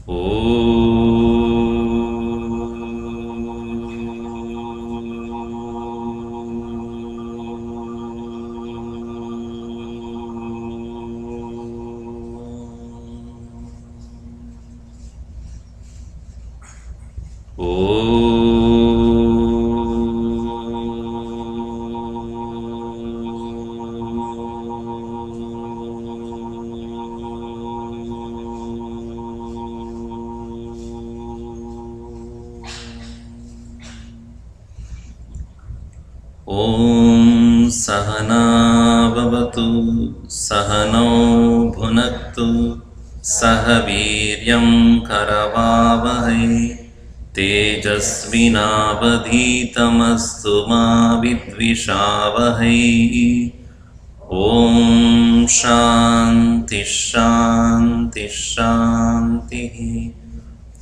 Om Sahana Bhavatu Sahano Bhunaktu Sahaviryam Karavavahai Tejasvinavadhitamastu ma vidvishavahai. Om Shanti Shanti Shanti.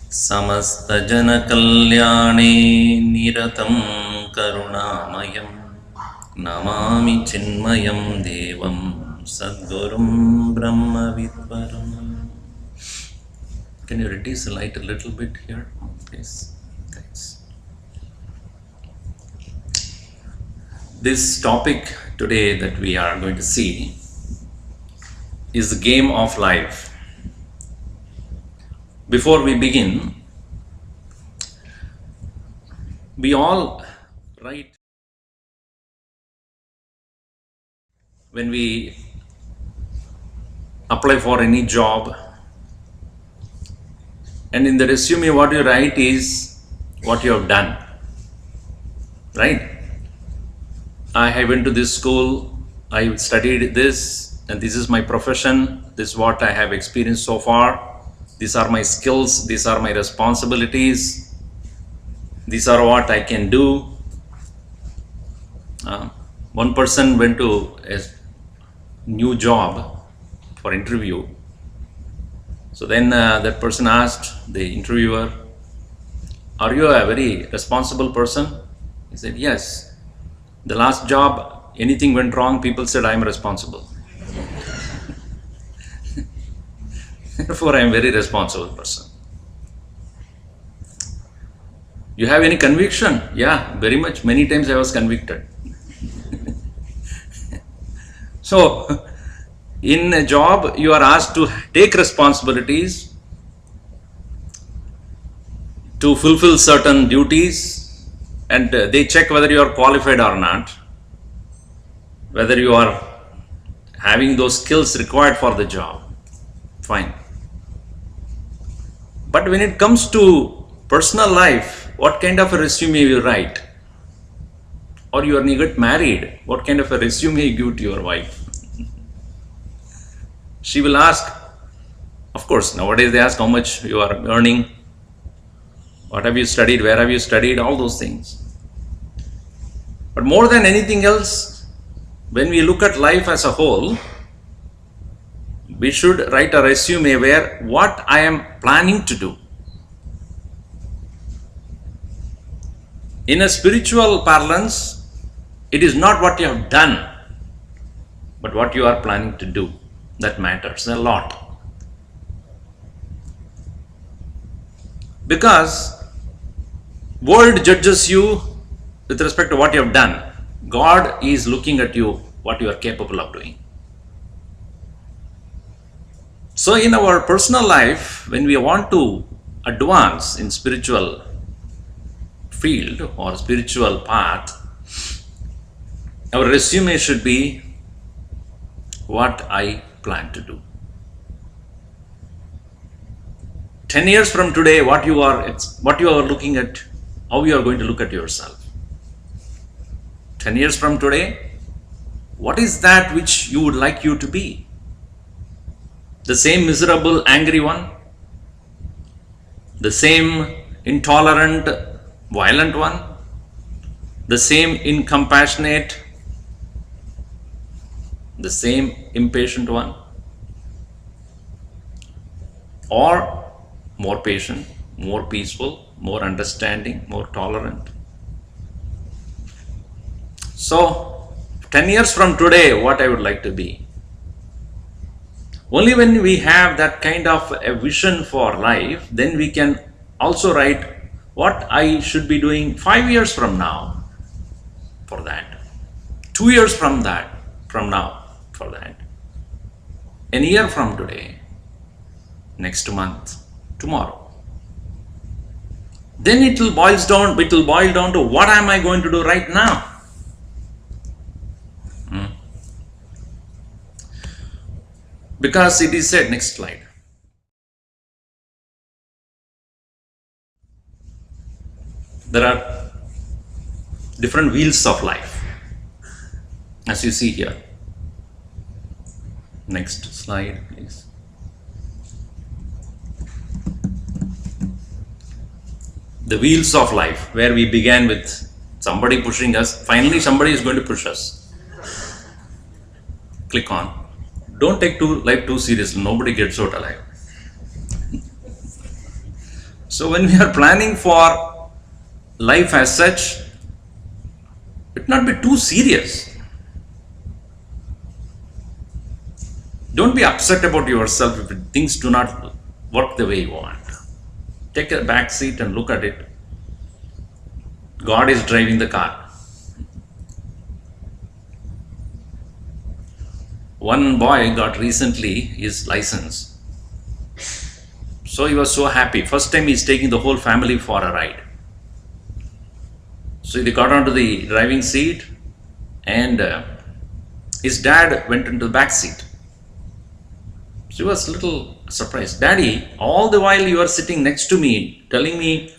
Samasta Jana Kalyane Niratam Karunamayam Namami Chinmayam Devam Sadgurum Brahma Vidvaram. Can you reduce the light a little bit here, please? Thanks. This topic today that we are going to see is the game of life. Before we begin, we all write when we apply for any job, and in the resume what you write is what you have done, right? I went to this school, I studied this, and this is my profession, this is what I have experienced so far. These are my skills, these are my responsibilities, these are what I can do. One person went to a new job for interview. So then that person asked the interviewer, "Are you a very responsible person?" He said, "Yes. The last job, anything went wrong, people said I am responsible." Therefore, I am a very responsible person. You have any conviction? Yeah, very much. Many times I was convicted. So, in a job, you are asked to take responsibilities, to fulfill certain duties, and they check whether you are qualified or not, whether you are having those skills required for the job. Fine. But when it comes to personal life, what kind of a resume you write? Or you are get married, what kind of a resume you give to your wife? She will ask, of course, nowadays they ask how much you are earning, what have you studied, where have you studied, all those things. But more than anything else, when we look at life as a whole, we should write a resume where what I am planning to do. In a spiritual parlance, it is not what you have done, but what you are planning to do. That matters a lot. Because world judges you with respect to what you have done. God is looking at you, what you are capable of doing. So in our personal life, when we want to advance in spiritual field or spiritual path, our resume should be what I plan to do. 10 years from today, what you are looking at, how you are going to look at yourself. 10 years from today, what is that which you would like you to be? The same miserable, angry one? The same intolerant, violent one? The same incompassionate? The same impatient one? Or more patient, more peaceful, more understanding, more tolerant? So, 10 years from today, what I would like to be? Only when we have that kind of a vision for life, then we can also write what I should be doing 5 years from now for that, 2 years from now for that, a year from today, next month, tomorrow. Then it will boil down to what am I going to do right now? Because it is said, next slide. There are different wheels of life, as you see here. Next slide, please. The wheels of life, where we began with somebody pushing us, finally somebody is going to push us. Click on. Don't take life too seriously, nobody gets out alive. So when we are planning for life as such, it not be too serious. Don't be upset about yourself if things do not work the way you want. Take a back seat and look at it. God is driving the car. One boy got recently his license. So he was so happy. First time he's taking the whole family for a ride. So they got onto the driving seat and his dad went into the back seat. So he was a little surprised. Daddy, all the while you are sitting next to me, telling me,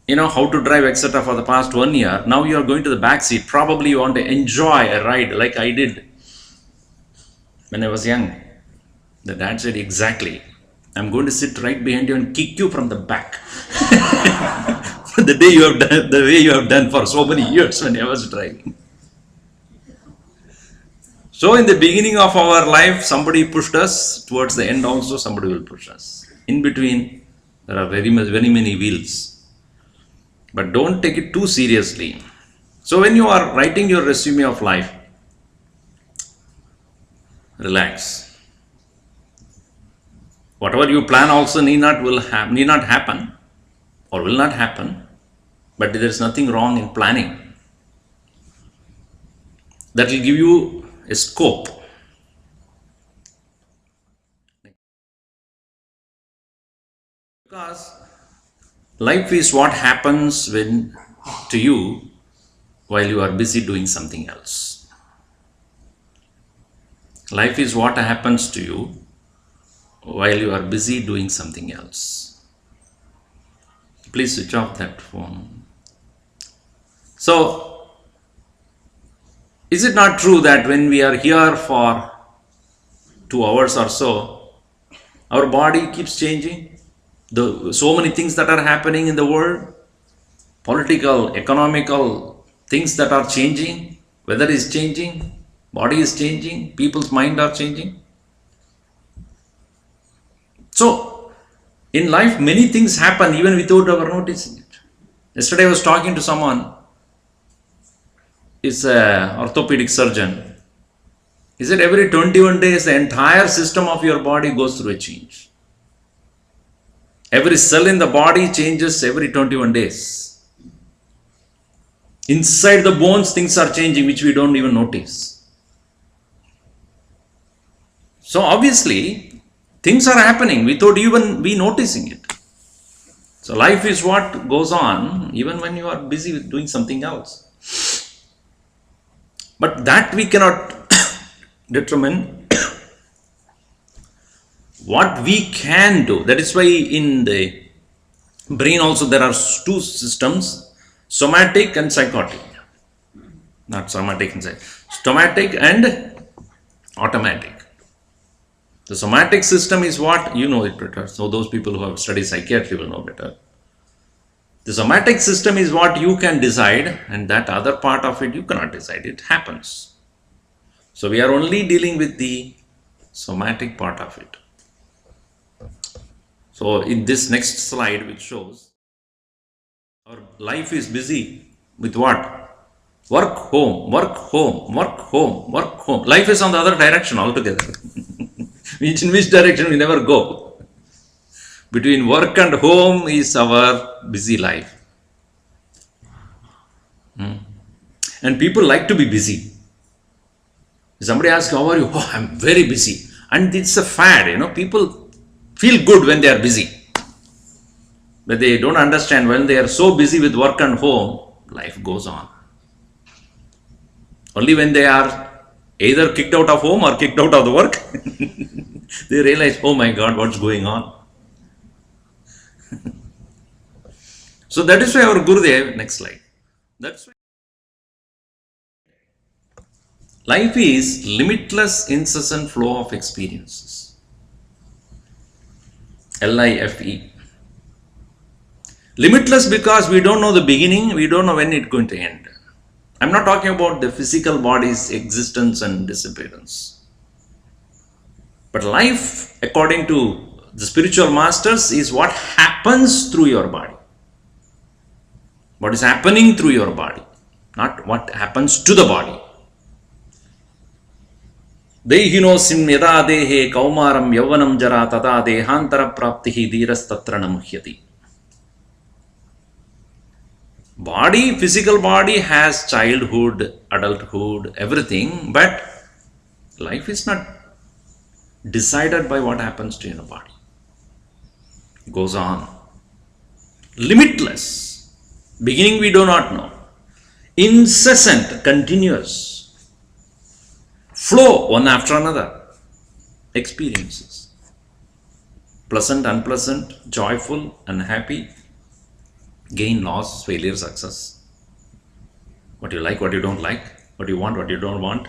how to drive, etc. for the past 1 year. Now you are going to the back seat. Probably you want to enjoy a ride like I did when I was young. The dad said, exactly. I'm going to sit right behind you and kick you from the back. The way you have done for so many years when I was driving. So in the beginning of our life, somebody pushed us. Towards the end also, somebody will push us. In between, there are very many wheels. But don't take it too seriously. So when you are writing your resume of life, relax. Whatever you plan also need not happen or will not happen. But there is nothing wrong in planning. That will give you a scope. Because life is what happens to you while you are busy doing something else. Life is what happens to you while you are busy doing something else. Please switch off that phone. So, is it not true that when we are here for 2 hours or so, our body keeps changing? So many things that are happening in the world, political, economical things that are changing, weather is changing, body is changing, people's mind are changing. So, in life, many things happen even without our noticing it. Yesterday I was talking to someone, he's an orthopedic surgeon. He said every 21 days, the entire system of your body goes through a change. Every cell in the body changes every 21 days. Inside the bones, things are changing, which we don't even notice. So obviously, things are happening without even we noticing it. So life is what goes on even when you are busy with doing something else. But that we cannot determine. What we can do. That is why in the brain also there are 2 systems, somatic and psychotic. Not somatic and psychotic. Somatic and automatic. The somatic system is what? You know it better. So those people who have studied psychiatry will know better. The somatic system is what you can decide, and that other part of it you cannot decide. It happens. So we are only dealing with the somatic part of it. So in this next slide, which shows our life is busy with what? Work, home, work, home, work, home, work, home. Life is on the other direction altogether. In which direction we never go. Between work and home is our busy life. And people like to be busy. Somebody asks, how are you? Oh, I'm very busy. And it's a fad, people feel good when they are busy. But they don't understand when they are so busy with work and home, life goes on. Only when they are either kicked out of home or kicked out of the work, they realize, oh my God, what's going on? So that is why our Gurudev, next slide. That's why life is limitless, incessant flow of experiences. Life. Limitless because we don't know the beginning, we don't know when it's going to end. I'm not talking about the physical body's existence and disappearance. But life, according to the spiritual masters, is what happens through your body. What is happening through your body, not what happens to the body. Dehinosim yada dehe kaumaram yavvanam jara tada dehantara praptihi dhiras tatra namuhyati. Body, physical body has childhood, adulthood, everything, but life is not decided by what happens to your body. It goes on. Limitless. Beginning we do not know. Incessant, continuous. Flow one after another. Experiences. Pleasant, unpleasant, joyful, unhappy. Gain, loss, failure, success. What you like, what you don't like. What you want, what you don't want.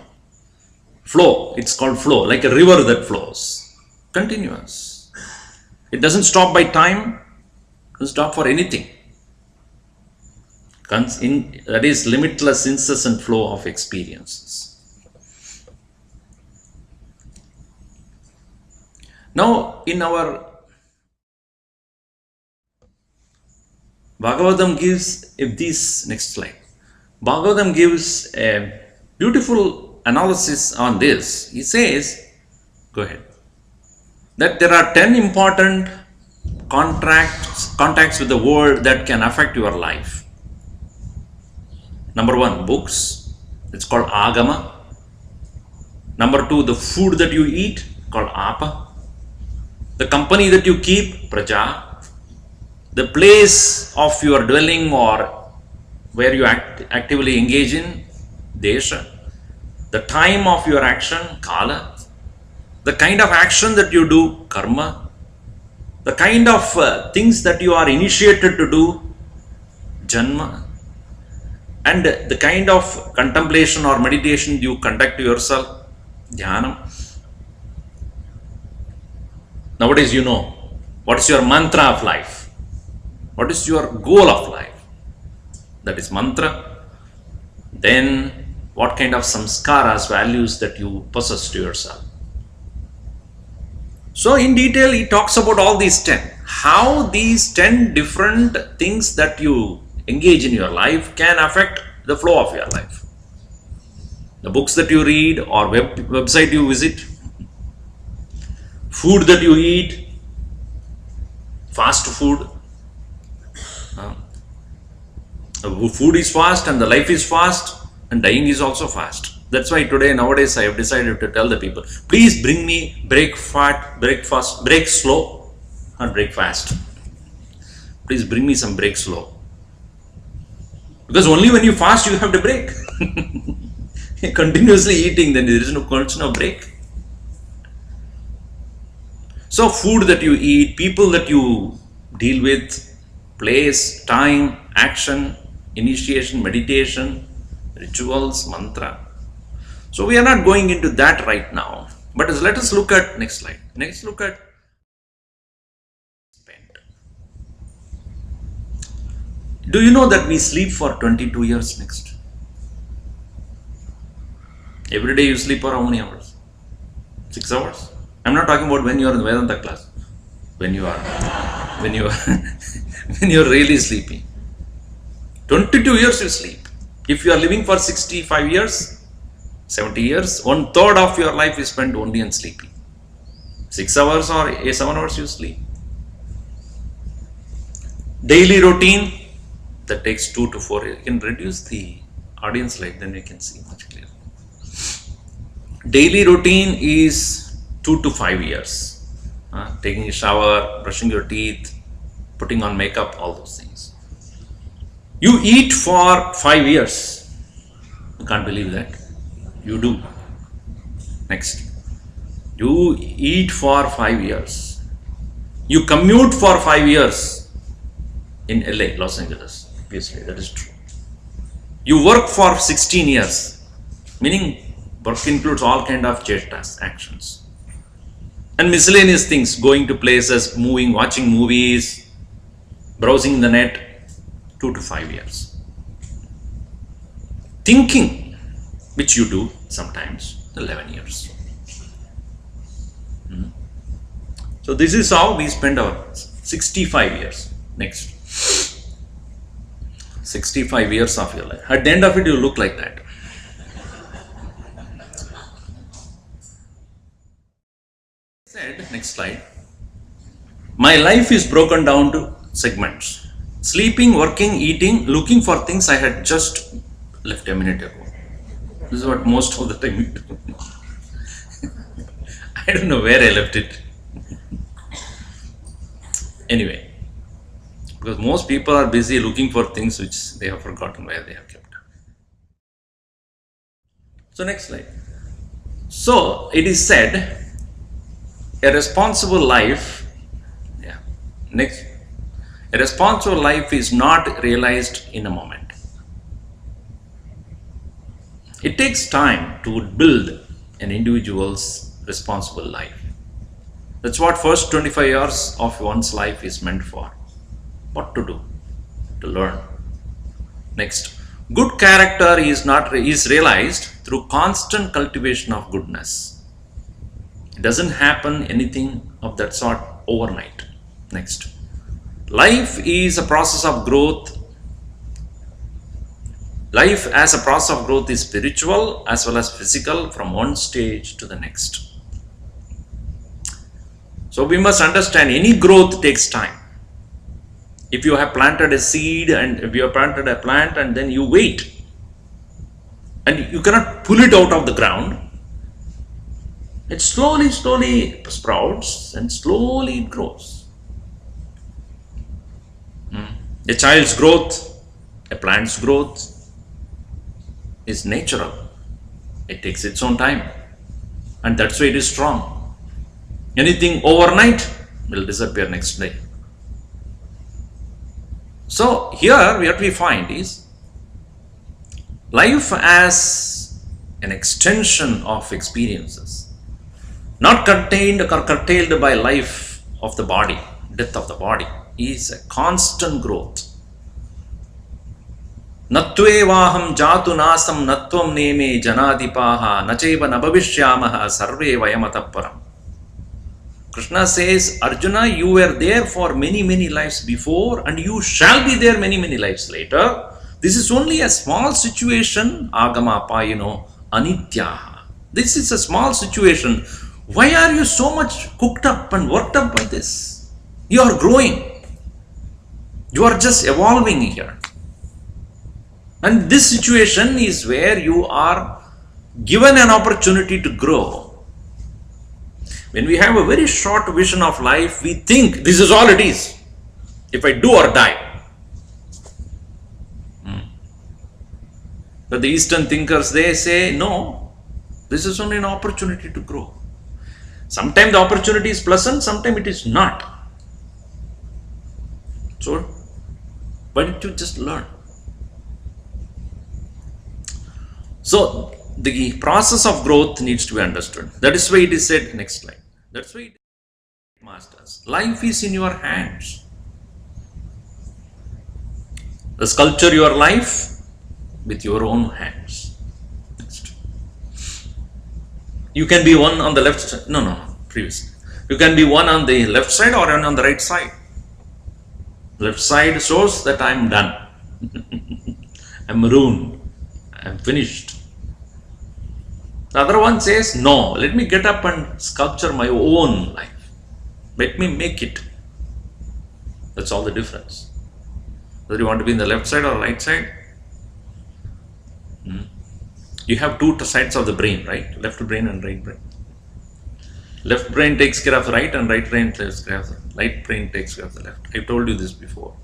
Flow. It's called flow. Like a river that flows. Continuous. It doesn't stop by time. It doesn't stop for anything. That is limitless, incessant flow of experiences. Now, in our Bhagavatam gives, next slide. Bhagavatam gives a beautiful analysis on this. He says, go ahead, that there are 10 important contacts with the world that can affect your life. Number 1, books. It's called Agama. Number 2, the food that you eat, called Apa. The company that you keep, Praja. The place of your dwelling or where you actively engage in, Desha. The time of your action, Kala. The kind of action that you do, Karma. The kind of things that you are initiated to do, Janma. And the kind of contemplation or meditation you conduct yourself, Dhyanam. Nowadays you know what is your mantra of life. What is your goal of life? That is mantra. Then what kind of samskaras, values that you possess to yourself. So in detail he talks about all these 10. How these 10 different things that you engage in your life can affect the flow of your life. The books that you read or website you visit, food that you eat, fast food. Food is fast and the life is fast and dying is also fast. That's why nowadays I have decided to tell the people, please bring me break slow, not break fast. Please bring me some break slow. Because only when you fast you have to break. Continuously eating, then there is no question of break. So food that you eat, people that you deal with, place, time, action, initiation, meditation, rituals, mantra. So we are not going into that right now. But let us look at, next slide. Next look at spend. Do you know that we sleep for 22 years next? Every day you sleep for how many hours? 6 hours? I'm not talking about when you are in the Vedanta class. When you are really sleeping. 22 years you sleep. If you are living for 65 years, 70 years, 1/3 of your life is spent only on sleeping. 6 hours or 7 hours you sleep. Daily routine, that takes 2 to 4 years. You can reduce the audience light, then you can see much clearer. Daily routine is 2 to 5 years. Taking a shower, brushing your teeth, putting on makeup, all those things. You eat for 5 years. You can't believe that. You do. Next. You eat for 5 years. You commute for 5 years in LA, Los Angeles. Obviously, that is true. You work for 16 years, meaning work includes all kind of chestas, actions. And miscellaneous things, going to places, moving, watching movies, browsing the net, 2 to 5 years. Thinking, which you do sometimes, 11 years. So this is how we spend our 65 years. Next. 65 years of your life. At the end of it, you look like that. Next slide. My life is broken down to segments. Sleeping, working, eating, looking for things I had just left a minute ago. This is what most of the time we do. I don't know where I left it. Anyway, because most people are busy looking for things which they have forgotten where they have kept. So next slide. So it is said, a responsible life, a responsible life is not realized in a moment. It takes time to build an individual's responsible life. That's what first 25 years of one's life is meant for. What to do? To learn. Next, good character is realized through constant cultivation of goodness. It doesn't happen anything of that sort overnight. Next, life is a process of growth. Life as a process of growth is spiritual as well as physical from one stage to the next. So we must understand any growth takes time. If you have planted a seed and if you have planted a plant and then you wait and you cannot pull it out of the ground, it slowly sprouts and slowly it grows. A child's growth, a plant's growth is natural. It takes its own time and that's why it is strong. Anything overnight will disappear next day. So here what we find is life as an extension of experiences, not contained or curtailed by life of the body, death of the body, is a constant growth. Natvevaham jatu nasam natvam neme janadipaha nacheva nabhavishyamaha sarve vayamataparam. Krishna says, Arjuna, you were there for many lives before and you shall be there many lives later. This is only a small situation, agama payino anityaha. This is a small situation. Why are you so much cooked up and worked up by this? You are growing. You are just evolving here. And this situation is where you are given an opportunity to grow. When we have a very short vision of life, we think this is all it is. If I do or die. But the Eastern thinkers, they say, no, this is only an opportunity to grow. Sometimes the opportunity is pleasant, sometimes it is not. So, why don't you just learn? So, the process of growth needs to be understood. That is why it is said, next slide. That's why it is, masters, life is in your hands. Sculpture your life with your own hands. Next. You can be one on the left side. No, previously. You can be one on the left side or one on the right side. Left side shows that I am done. I am marooned. I am finished. The other one says, no, let me get up and sculpture my own life. Let me make it. That's all the difference. Whether you want to be in the left side or right side, you have two sides of the brain, right? Left brain and right brain. Left brain takes care of the right and right brain takes care of the right brain takes care of the left. I told you this before.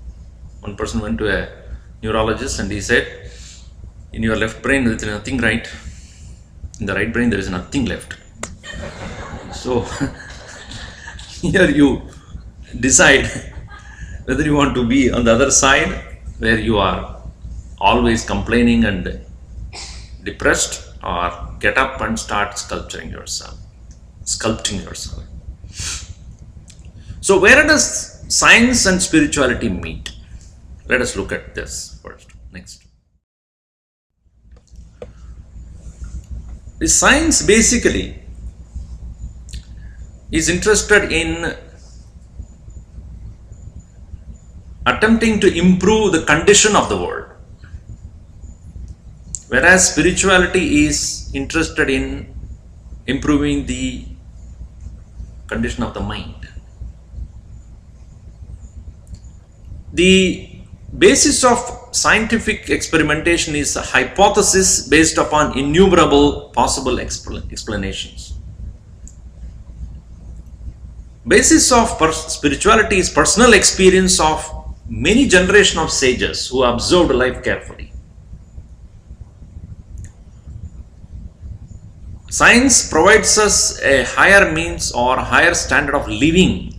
One person went to a neurologist and he said, in your left brain there is nothing right, in the right brain there is nothing left. So here you decide whether you want to be on the other side where you are always complaining and depressed, or get up and start sculpting yourself. So where does science and spirituality meet? Let us look at this first. Next. The science basically is interested in attempting to improve the condition of the world, whereas spirituality is interested in improving the condition of the mind. The basis of scientific experimentation is a hypothesis based upon innumerable possible explanations. Basis of spirituality is personal experience of many generations of sages who observed life carefully. Science provides us a higher means or higher standard of living,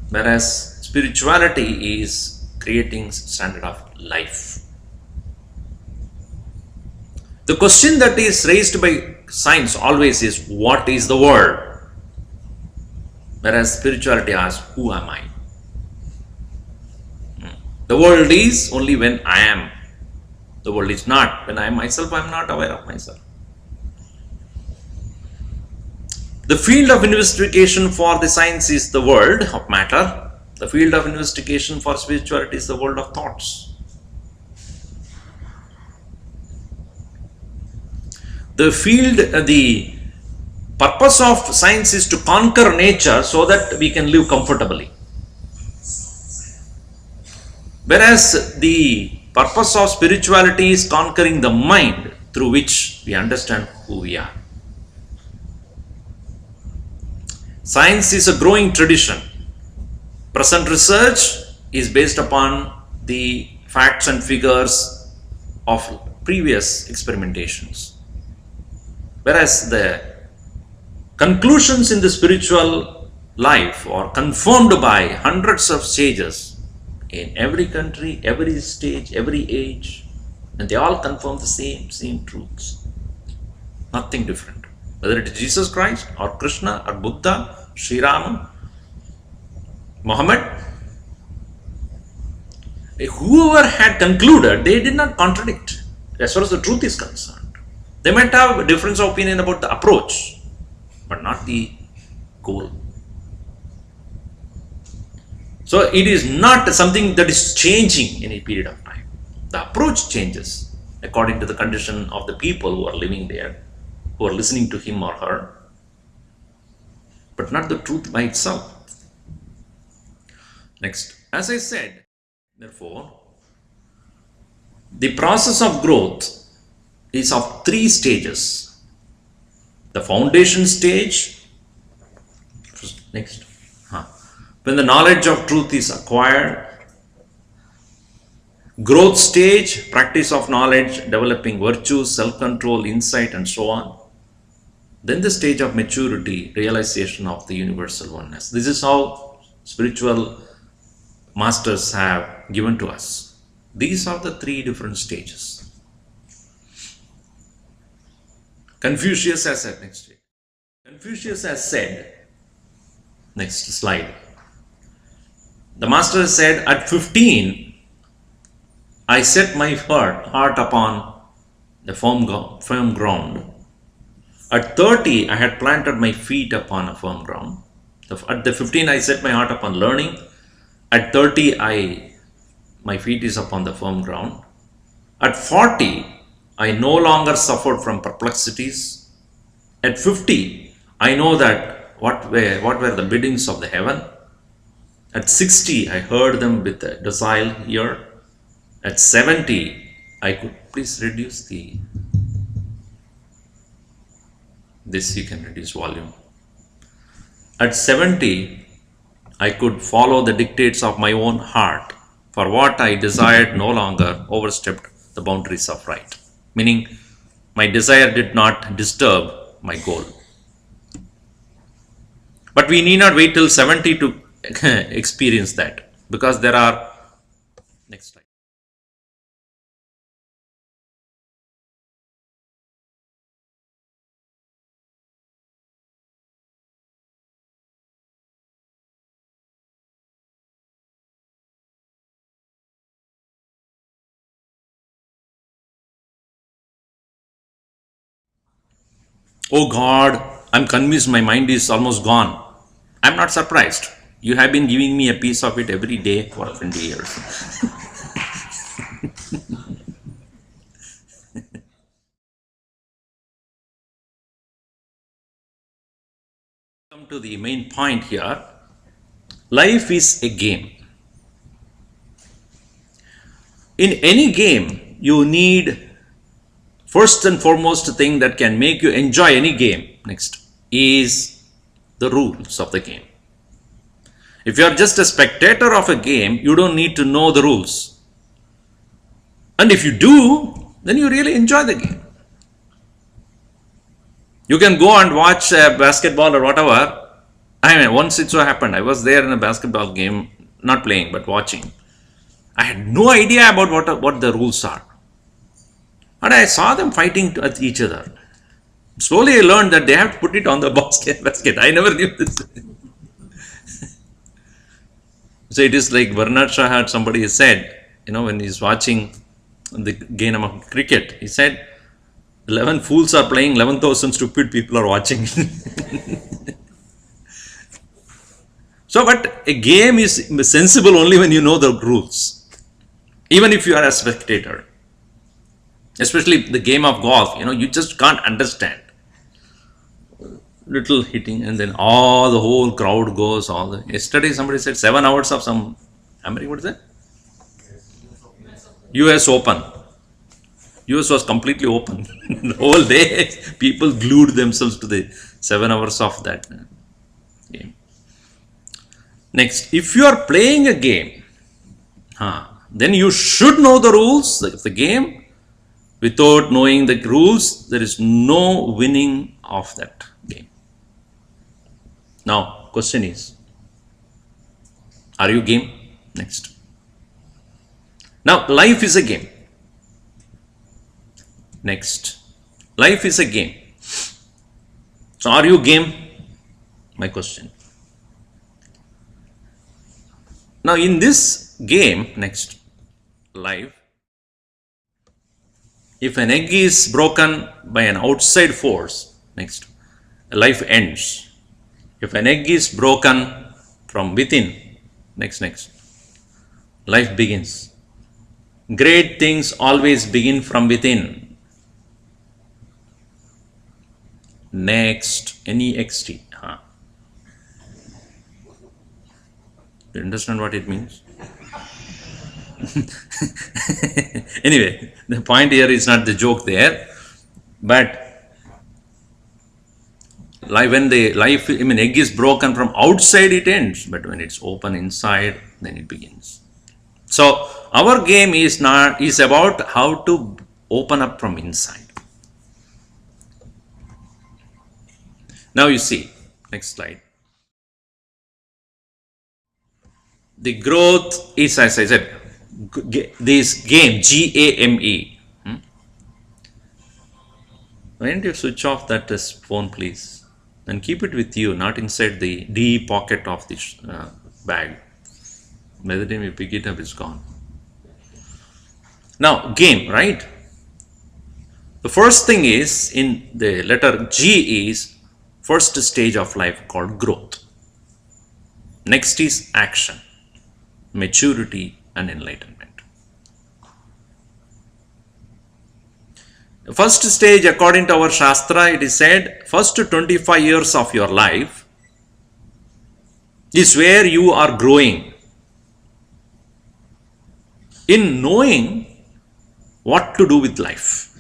whereas spirituality is creating standard of life. The question that is raised by science always is, what is the world? Whereas spirituality asks, who am I? The world is only when I am. The world is not. When I am myself, I am not aware of myself. The field of investigation for the science is the world of matter. The field of investigation for spirituality is the world of thoughts. The purpose of science is to conquer nature so that we can live comfortably. Whereas the purpose of spirituality is conquering the mind through which we understand who we are. Science is a growing tradition. Present research is based upon the facts and figures of previous experimentations. Whereas the conclusions in the spiritual life are confirmed by hundreds of sages in every country, every stage, every age, and they all confirm the same truths. Nothing different. Whether it is Jesus Christ or Krishna or Buddha, Sri Rama, Muhammad, whoever had concluded, they did not contradict as far as the truth is concerned. They might have a difference of opinion about the approach, but not the goal. So it is not something that is changing in a period of time. The approach changes according to the condition of the people who are living there, who are listening to him or her, but not the truth by itself. Next, as I said, therefore, the process of growth is of three stages. The foundation stage, next, when the knowledge of truth is acquired. Growth stage, practice of knowledge, developing virtues, self-control, insight, and so on. Then the stage of maturity, realization of the universal oneness. This is how spiritual masters have given to us. These are the three different stages. Confucius has said, next stage. Confucius has said, next slide. The master said, at 15, I set my heart upon the firm ground. At 30, I had planted my feet upon a firm ground. At the 15, I set my heart upon learning. At 30, my feet is upon the firm ground. At 40, I no longer suffered from perplexities. At 50, I know that what were the biddings of the heaven. At 60, I heard them with a docile ear. At 70, I could please reduce this, you can reduce volume. At 70, I could follow the dictates of my own heart, for what I desired no longer overstepped the boundaries of right. Meaning, my desire did not disturb my goal. But we need not wait till 70 to experience that, because there are, next slide. Oh God, I'm convinced my mind is almost gone. I'm not surprised. You have been giving me a piece of it every day for 20 years. Come to the main point here. Life is a game. In any game, you need first and foremost thing that can make you enjoy any game, next, is the rules of the game. If you are just a spectator of a game, you don't need to know the rules. And if you do, then you really enjoy the game. You can go and watch basketball or whatever. I mean, once it so happened, I was there in a basketball game, not playing, but watching. I had no idea about what the rules are. And I saw them fighting at each other. Slowly I learned that they have to put it on the basket. I never knew this. So it is like Bernard Shaw had somebody said, when he's watching the game of cricket, he said, 11 fools are playing, 11,000 stupid people are watching. So, but a game is sensible only when you know the rules. Even if you are a spectator. Especially the game of golf, you just can't understand. Little hitting and then the whole crowd goes. Yesterday somebody said 7 hours of some American, what is that? US Open. US was completely open. The whole day people glued themselves to the 7 hours of that game. Next, if you are playing a game, then you should know the rules of the game. Without knowing the rules, there is no winning of that game. Now, question is, are you game? Next. Now, life is a game. Next. Life is a game. So, are you game? My question. Now, in this game, next, life, if an egg is broken by an outside force, next, life ends. If an egg is broken from within, next, life begins. Great things always begin from within. Next, NEXT. You understand what it means? Anyway, the point here is not the joke there, but when egg is broken from outside, it ends, but when it's open inside, then it begins. So our game is about how to open up from inside. Now you see, next slide. The growth is, as I said, this game, GAME. Why don't you switch off that phone, please, and keep it with you, not inside the deep pocket of this bag. By the time you pick it up, it's gone. Now, game, right? The first thing is, in the letter G is first stage of life called growth. Next is action, maturity and enlightenment. First stage, according to our Shastra, it is said, first 25 years of your life is where you are growing in knowing what to do with life.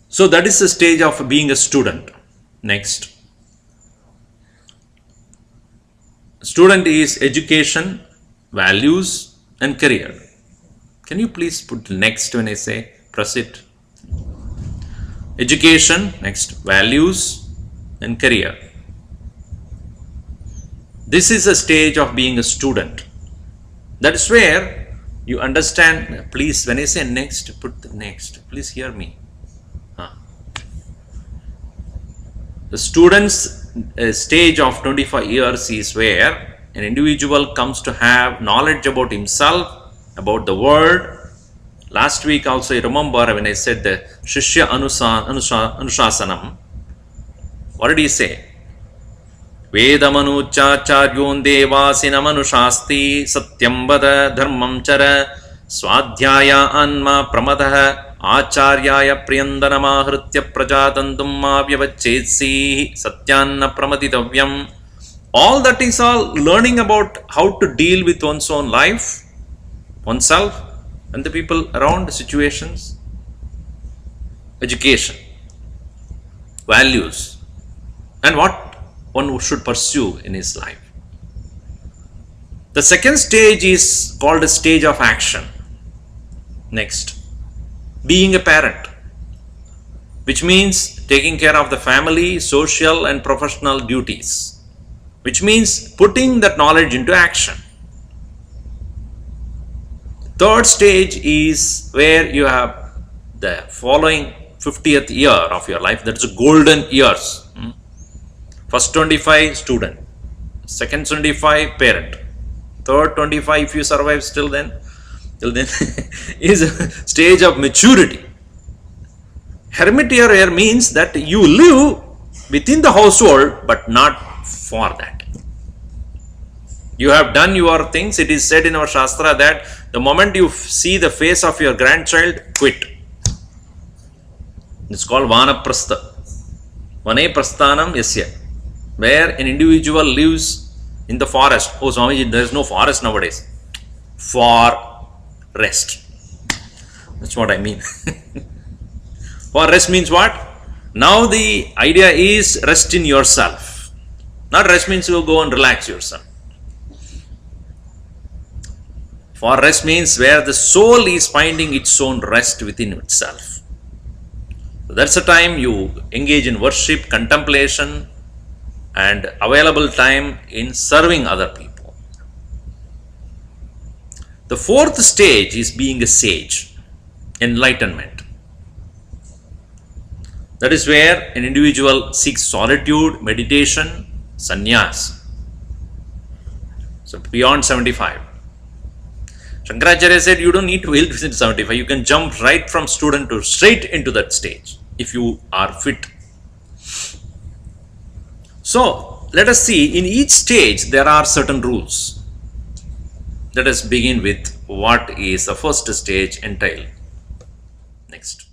So that is the stage of being a student. Next. Student is education, values, and career. Can you please put next when I say press it? Education, next, values, and career. This is a stage of being a student. That is where you understand. Please, when I say next, put the next. Please hear me. The student's stage of 25 years is where an individual comes to have knowledge about himself, about the world. Last week also, you remember when I said the Shishya Anushasanam. What did he say? Vedamanuchacharyon devasinamanusasti satyam vada dharmam chara swadhyaya anma pramadah आचार्याय प्रियंदनमाहृत्य प्रजातंतुम माव्यवच्छेत्सि सत्यान्न प्रमदितव्यम. All that is all learning about how to deal with one's own life, oneself, and the people around, the situations. Education, values, and what one should pursue in his life. The second stage is called a stage of action. Next. Being a parent, which means taking care of the family, social and professional duties, which means putting that knowledge into action. Third stage is where you have the following 50th year of your life, that's golden years. First 25 student, second 25 parent, third 25 if you survive till then is a stage of maturity. Hermiteer here means that you live within the household but not for that. You have done your things. It is said in our Shastra that the moment you see the face of your grandchild, quit. It's called Vanaprastha. Vane Prasthanam Yasya. Where an individual lives in the forest. Oh Swamiji, there is no forest nowadays. For rest. That's what I mean. For rest means what? Now the idea is rest in yourself. Not rest means you go and relax yourself. For rest means where the soul is finding its own rest within itself. So that's the time you engage in worship, contemplation, and available time in serving other people. The fourth stage is being a sage, enlightenment. That is where an individual seeks solitude, meditation, sannyas. So beyond 75. Shankaracharya said you don't need to wait within 75. You can jump right from student to straight into that stage if you are fit. So let us see, in each stage there are certain rules. Let us begin with what is the first stage entail. Next.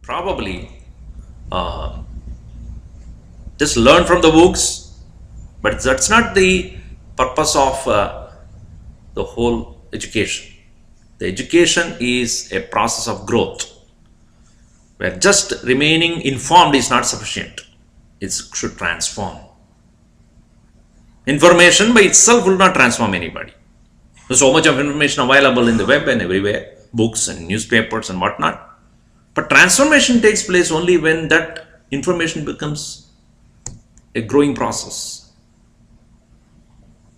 probably uh, just learn from the books, but that's not the purpose of the whole education. The education is a process of growth, where just remaining informed is not sufficient. It should transform. Information by itself will not transform anybody. There's so much of information available in the web and everywhere, books and newspapers and whatnot. But transformation takes place only when that information becomes a growing process.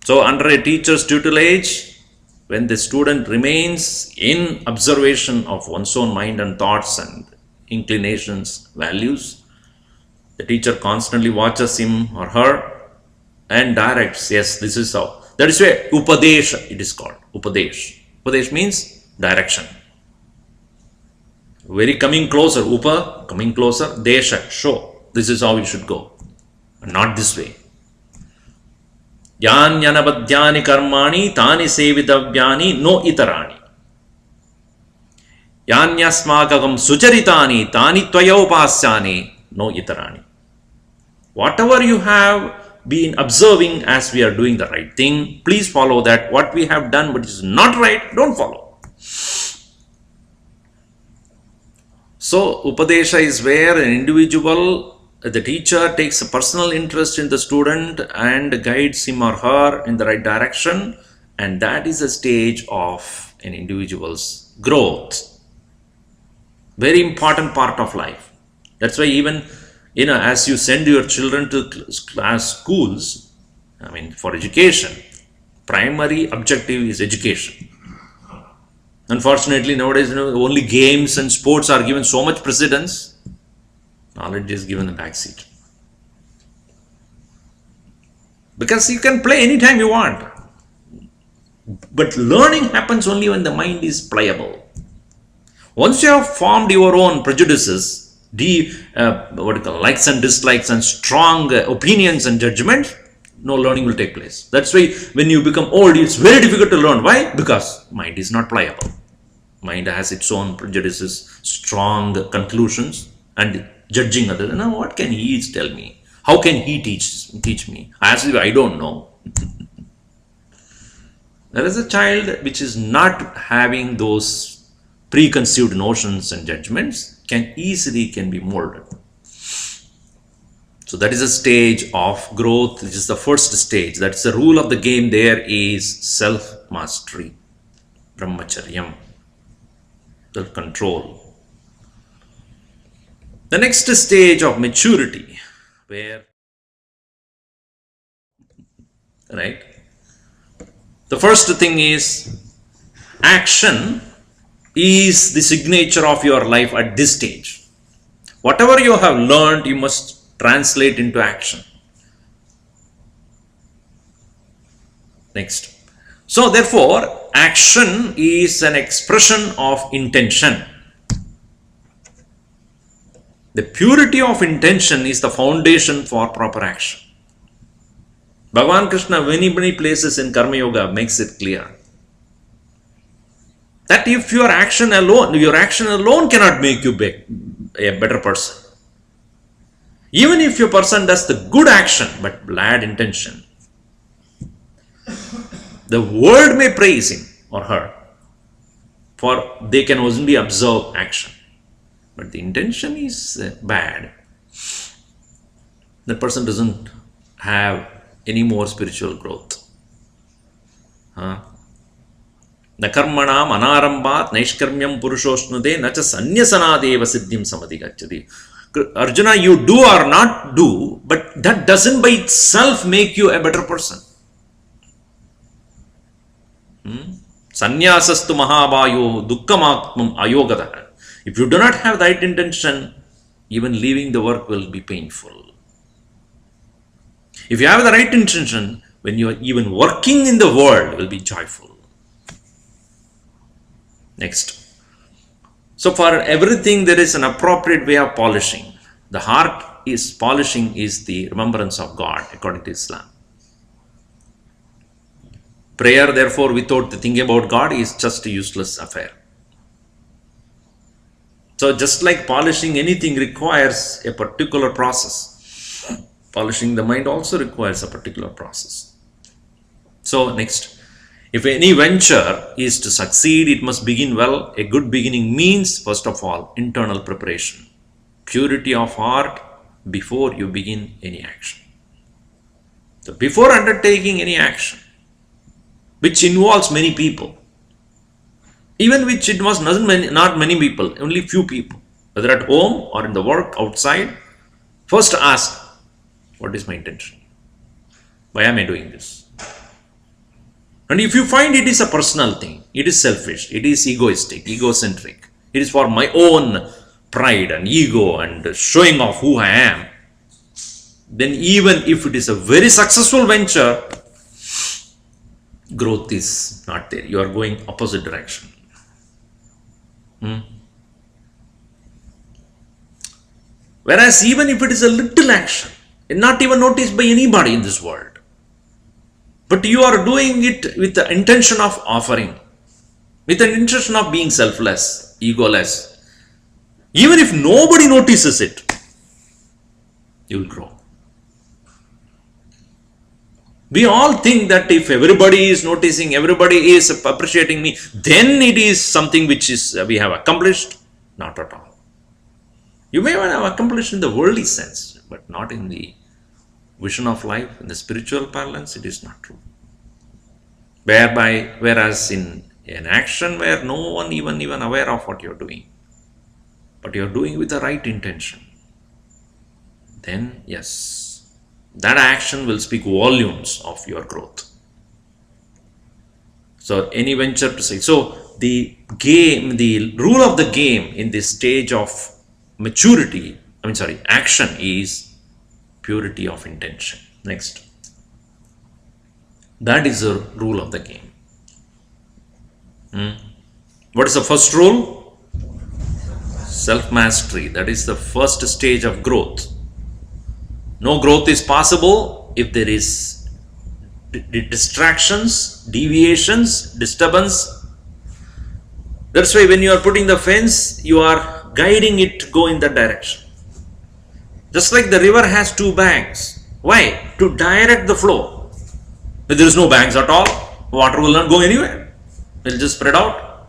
So under a teacher's tutelage, when the student remains in observation of one's own mind and thoughts and inclinations, values, the teacher constantly watches him or her and directs, yes, this is how. That is why Upadesha, it is called. Upadesh. Upadesh means direction. Very coming closer, Upa, coming closer, Desha, show. This is how you should go. Not this way. Yanyanabadhyani karmani tani sevidavyani no itarani. Yanyasmakagam sucharitani tani tvaya upasyani no itarani. Whatever you have been observing as we are doing the right thing, please follow that. What we have done but is not right, don't follow. So Upadesha is where an individual, the teacher takes a personal interest in the student and guides him or her in the right direction, and that is a stage of an individual's growth. Very important part of life. That's why even as you send your children to class schools, for education, primary objective is education. Unfortunately, nowadays, only games and sports are given so much precedence. Knowledge is given a backseat. Because you can play anytime you want. But learning happens only when the mind is pliable. Once you have formed your own prejudices, likes and dislikes and strong opinions and judgments, no learning will take place. That's why when you become old, it's very difficult to learn. Why? Because mind is not pliable. Mind has its own prejudices, strong conclusions, and judging others. Now, what can he tell me? How can he teach me? As if I don't know. There is a child which is not having those preconceived notions and judgments can be molded. So that is a stage of growth, which is the first stage. That's the rule of the game. There is self-mastery, brahmacharyam, self-control. The next stage of maturity, where, right? The first thing is action is the signature of your life at this stage. Whatever you have learned, you must translate into action. Next. So therefore, action is an expression of intention. The purity of intention is the foundation for proper action. Bhagavan Krishna, many places in Karma Yoga, makes it clear that if your action alone cannot make you a better person. Even if your person does the good action but bad intention, the world may praise him or her, for they can only observe action. But the intention is bad. The person doesn't have any more spiritual growth. Na karmanam anarambat naishkarmyam purushoshnade na cha sanyasanadeva siddhim samadhigacchati. Arjuna, you do or not do, but that doesn't by itself make you a better person. Sanyasastu mahabhayo dukkhamatmam ayogadaha. If you do not have the right intention, even leaving the work will be painful. If you have the right intention, when you are even working in the world, will be joyful. Next. So for everything there is an appropriate way of polishing. The heart is polishing is the remembrance of God according to Islam. Prayer, therefore, without thinking about God is just a useless affair. So just like polishing anything requires a particular process, polishing the mind also requires a particular process. So next, if any venture is to succeed, it must begin well. A good beginning means, first of all, internal preparation, purity of heart before you begin any action. So before undertaking any action, which involves many people, even which it was not many people, only few people, whether at home or in the work outside, first ask, what is my intention? Why am I doing this? And if you find it is a personal thing, it is selfish, it is egoistic, egocentric, it is for my own pride and ego and showing off who I am, then even if it is a very successful venture, growth is not there. You are going opposite direction. Whereas even if it is a little action, not even noticed by anybody in this world, but you are doing it with the intention of offering, with an intention of being selfless, egoless, even if nobody notices it, you will grow. We all think that if everybody is noticing, everybody is appreciating me, then it is something which is we have accomplished. Not at all. You may have accomplished in the worldly sense, but not in the vision of life, in the spiritual parlance, it is not true. Whereas in an action where no one even aware of what you are doing, but you are doing with the right intention, then yes, that action will speak volumes of your growth. So any venture to say, so the rule of the game in this stage of action is purity of intention. Next. That is the rule of the game. What is the first rule? Self-mastery. That is the first stage of growth. No growth is possible if there is distractions, deviations, disturbance. That's why when you are putting the fence, you are guiding it to go in that direction. Just like the river has two banks. Why? To direct the flow. If there is no banks at all, water will not go anywhere. It will just spread out.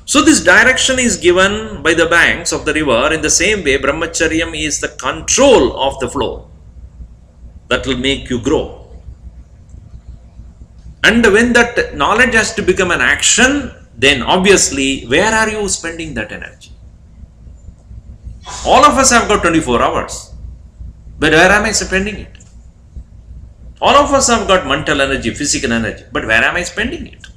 So this direction is given by the banks of the river. In the same way, brahmacharyam is the control of the flow that will make you grow. And when that knowledge has to become an action, then obviously, where are you spending that energy? All of us have got 24 hours. But where am I spending it? All of us have got mental energy, physical energy. But where am I spending it?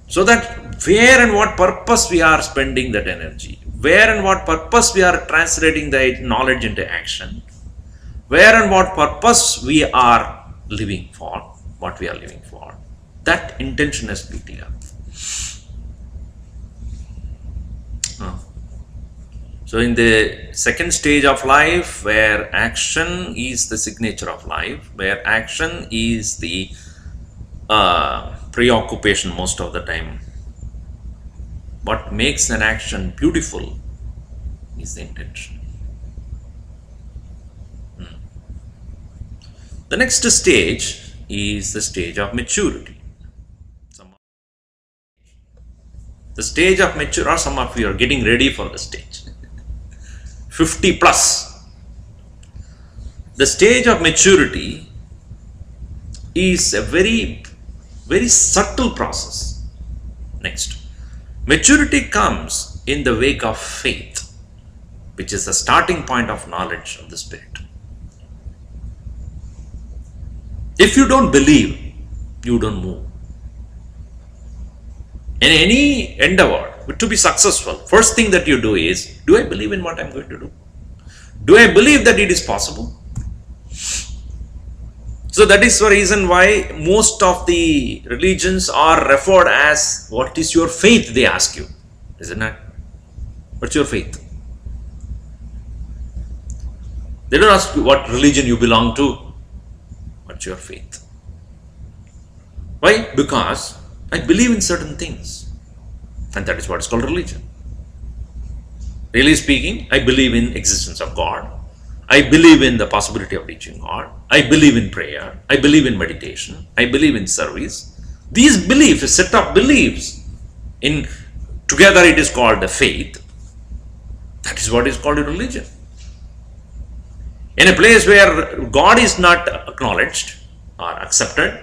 So that where and what purpose we are spending that energy, where and what purpose we are translating the knowledge into action, where and what purpose we are living for, what we are living for, that intention has to be clear. So in the second stage of life, where action is the signature of life, where action is the preoccupation most of the time, what makes an action beautiful is the intention. The next stage is the stage of maturity. The stage of maturity, or some of you are getting ready for the stage. 50 plus. The stage of maturity is a very subtle process. Next. Maturity comes in the wake of faith, which is the starting point of knowledge of the Spirit. If you don't believe, you don't move. In any endeavor, to be successful, first thing that you do is, do I believe in what I'm going to do? Do I believe that it is possible? So that is the reason why most of the religions are referred as, what is your faith? They ask you, isn't it? What's your faith? They don't ask you what religion you belong to. What's your faith? Why? Because I believe in certain things. And that is what is called religion. Really speaking, I believe in existence of God. I believe in the possibility of reaching God. I believe in prayer. I believe in meditation. I believe in service. These beliefs, a set of beliefs, together it is called the faith. That is what is called a religion. In a place where God is not acknowledged or accepted,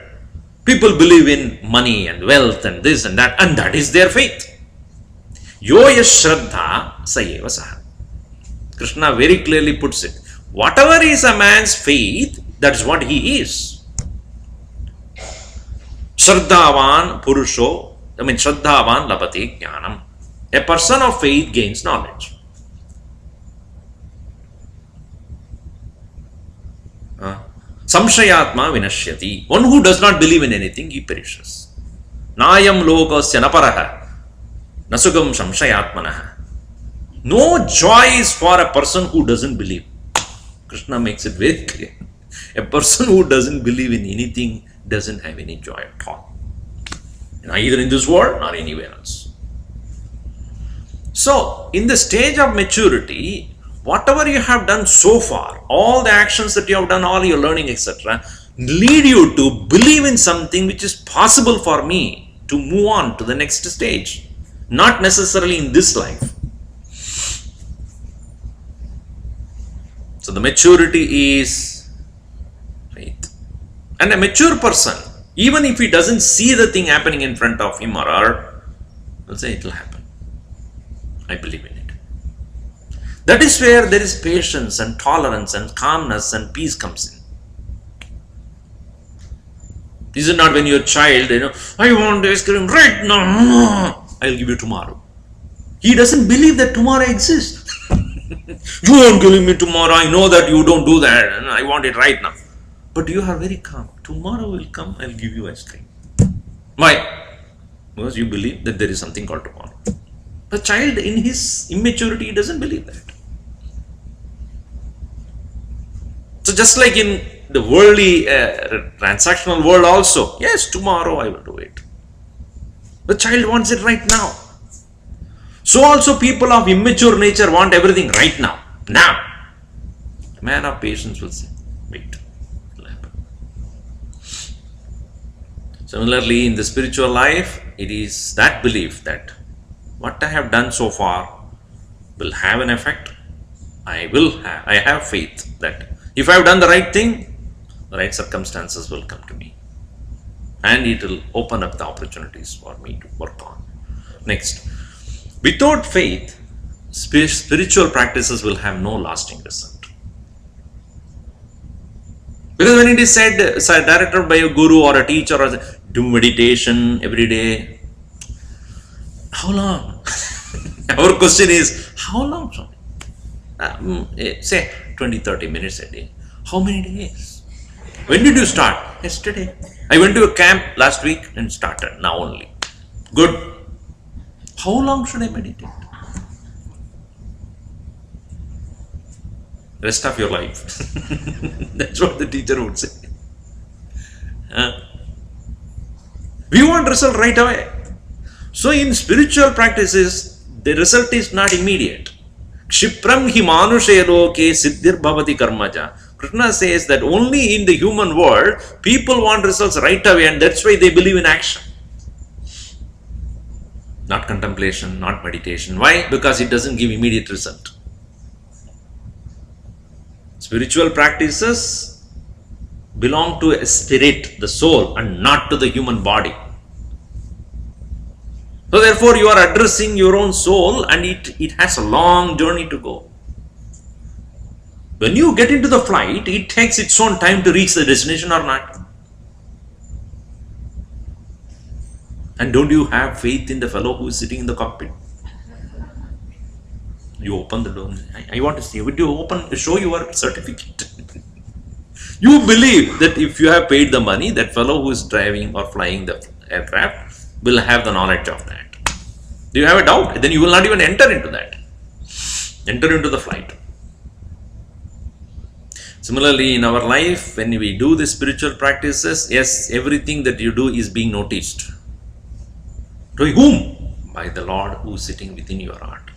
people believe in money and wealth and this and that is their faith. Yoya Shraddha Sayeva Saha. Krishna very clearly puts it. Whatever is a man's faith, that is what he is. Shraddhavan Purusho, Shraddhavan Labati Jnanam. A person of faith gains knowledge. Samshayatma Vinashyati. One who does not believe in anything, he perishes. Nayam Lokasya Naparaha. Nasugam Samshayatmanaha. No joy is for a person who doesn't believe. Krishna makes it very clear. A person who doesn't believe in anything doesn't have any joy at all. Either in this world or anywhere else. So, in the stage of maturity, whatever you have done so far, all the actions that you have done, all your learning, etc., lead you to believe in something which is possible for me to move on to the next stage. Not necessarily in this life. So the maturity is faith. And a mature person, even if he doesn't see the thing happening in front of him or her, will say it will happen. I believe in it. That is where there is patience and tolerance and calmness and peace comes in. This is not when you're a child, I want ice cream right now, I'll give you tomorrow. He doesn't believe that tomorrow exists. You won't give me tomorrow, I know that you don't do that, and I want it right now. But you are very calm. Tomorrow will come, I'll give you ice cream. Why? Because you believe that there is something called tomorrow. The child in his immaturity doesn't believe that. So just like in the worldly transactional world also, yes, tomorrow I will do it. The child wants it right now. So also people of immature nature want everything right now. Now. The man of patience will say, wait, it will happen. Similarly, in the spiritual life, it is that belief that what I have done so far will have an effect. I have faith that if I have done the right thing, the right circumstances will come to me. And it will open up the opportunities for me to work on. Next. Without faith, spiritual practices will have no lasting result. Because when it is said, directed by a guru or a teacher, or do meditation every day, how long? Our question is, how long? Say 20-30 minutes a day. How many days? When did you start? Yesterday. I went to a camp last week and started now only. Good. How long should I meditate? Rest of your life. That's what the teacher would say. We want result right away. So in spiritual practices, the result is not immediate. Kshipram hi manushe loke siddhir bhavati karmaja. Krishna says that only in the human world, people want results right away, and that's why they believe in action. Not contemplation, not meditation. Why? Because it doesn't give immediate result. Spiritual practices belong to a spirit, the soul, and not to the human body. So therefore you are addressing your own soul, and it has a long journey to go. When you get into the flight, it takes its own time to reach the destination or not. And don't you have faith in the fellow who is sitting in the cockpit? You open the door. I want to see. Would you show your certificate? You believe that if you have paid the money, that fellow who is driving or flying the aircraft will have the knowledge of that. Do you have a doubt? Then you will not even enter into that. Enter into the flight. Similarly, in our life, when we do the spiritual practices, yes, everything that you do is being noticed. To whom? by the Lord who is sitting within your heart.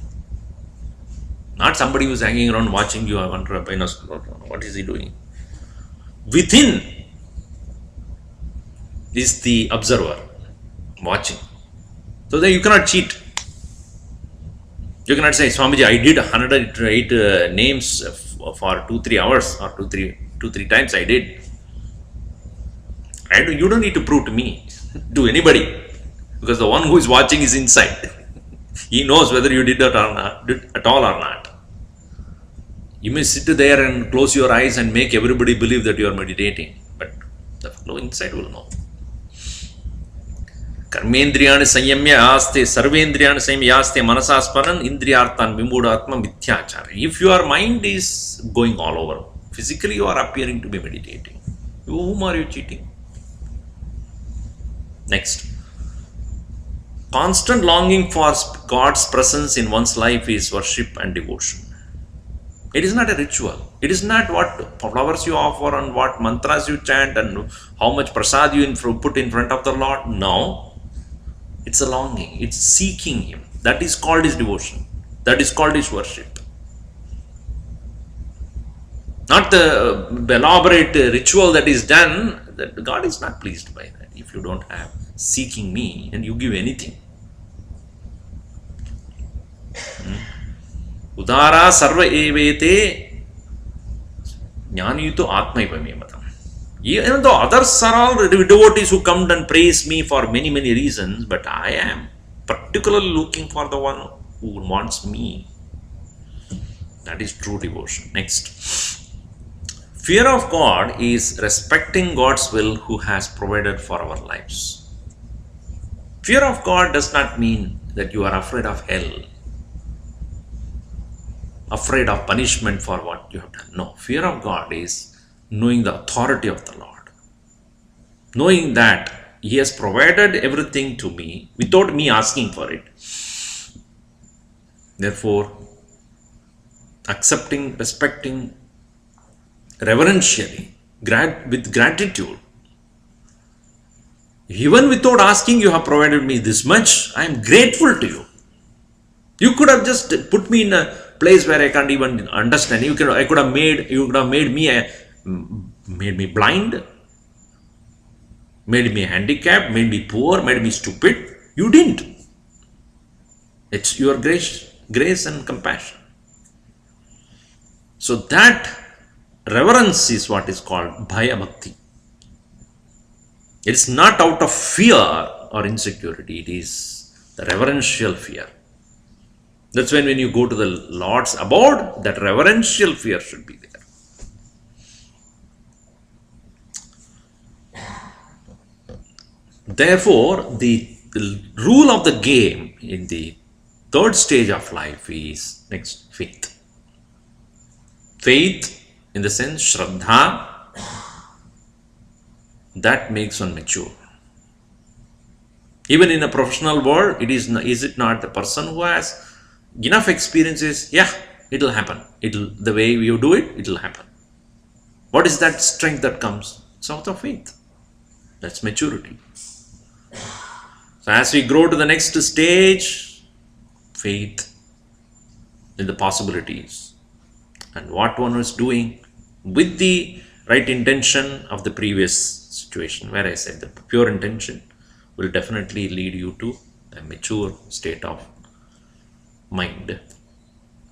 Not somebody who is hanging around watching you. I wonder, what is he doing? Within is the observer watching. So then you cannot cheat. You cannot say, Swamiji, I did 108 names for 2-3 hours or 2-3 times I did. You don't need to prove to me, to anybody, because the one who is watching is inside. He knows whether you did it or not, did at all or not. You may sit there and close your eyes and make everybody believe that you are meditating, but the fellow inside will know. Karmendriyani sanyamya aste sarvendriyani sanyamya aste manasasparan indriyartan vimudatma mithyachara. If your mind is going all over, physically you are appearing to be meditating. Whom are you cheating? Next. Constant longing for God's presence in one's life is worship and devotion. It is not a ritual. It is not what flowers you offer and what mantras you chant and how much prasad you put in front of the Lord. No. It's a longing. It's seeking Him. That is called His devotion. That is called His worship. Not the elaborate ritual that is done. That God is not pleased by that. If you don't have seeking me and you give anything. Udara sarva evete jnanito atmaiva me matam. Even though others are all devotees who come and praise me for many, many reasons, but I am particularly looking for the one who wants me. That is true devotion. Next. Fear of God is respecting God's will who has provided for our lives. Fear of God does not mean that you are afraid of hell, afraid of punishment for what you have done. No, fear of God is knowing the authority of the Lord, knowing that He has provided everything to me without me asking for it. Therefore, accepting, respecting, reverentially, with gratitude. Even without asking, you have provided me this much. I am grateful to you. You could have just put me in a place where I can't even understand. You could have made me blind, made me handicapped, made me poor, made me stupid. You didn't. It's your grace and compassion. So that reverence is what is called bhaya bhakti. It is not out of fear or insecurity. It is the reverential fear. That's when you go to the Lord's abode, that reverential fear should be there. Therefore, the rule of the game in the third stage of life is next, faith. Faith in the sense Shraddha, that makes one mature. Even in a professional world, is it not the person who has enough experiences? Yeah, it will happen. The way you do it, it will happen. What is that strength that comes? It's out of faith. That's maturity. So as we grow to the next stage, faith in the possibilities and what one is doing with the right intention of the previous situation, where I said the pure intention will definitely lead you to a mature state of mind,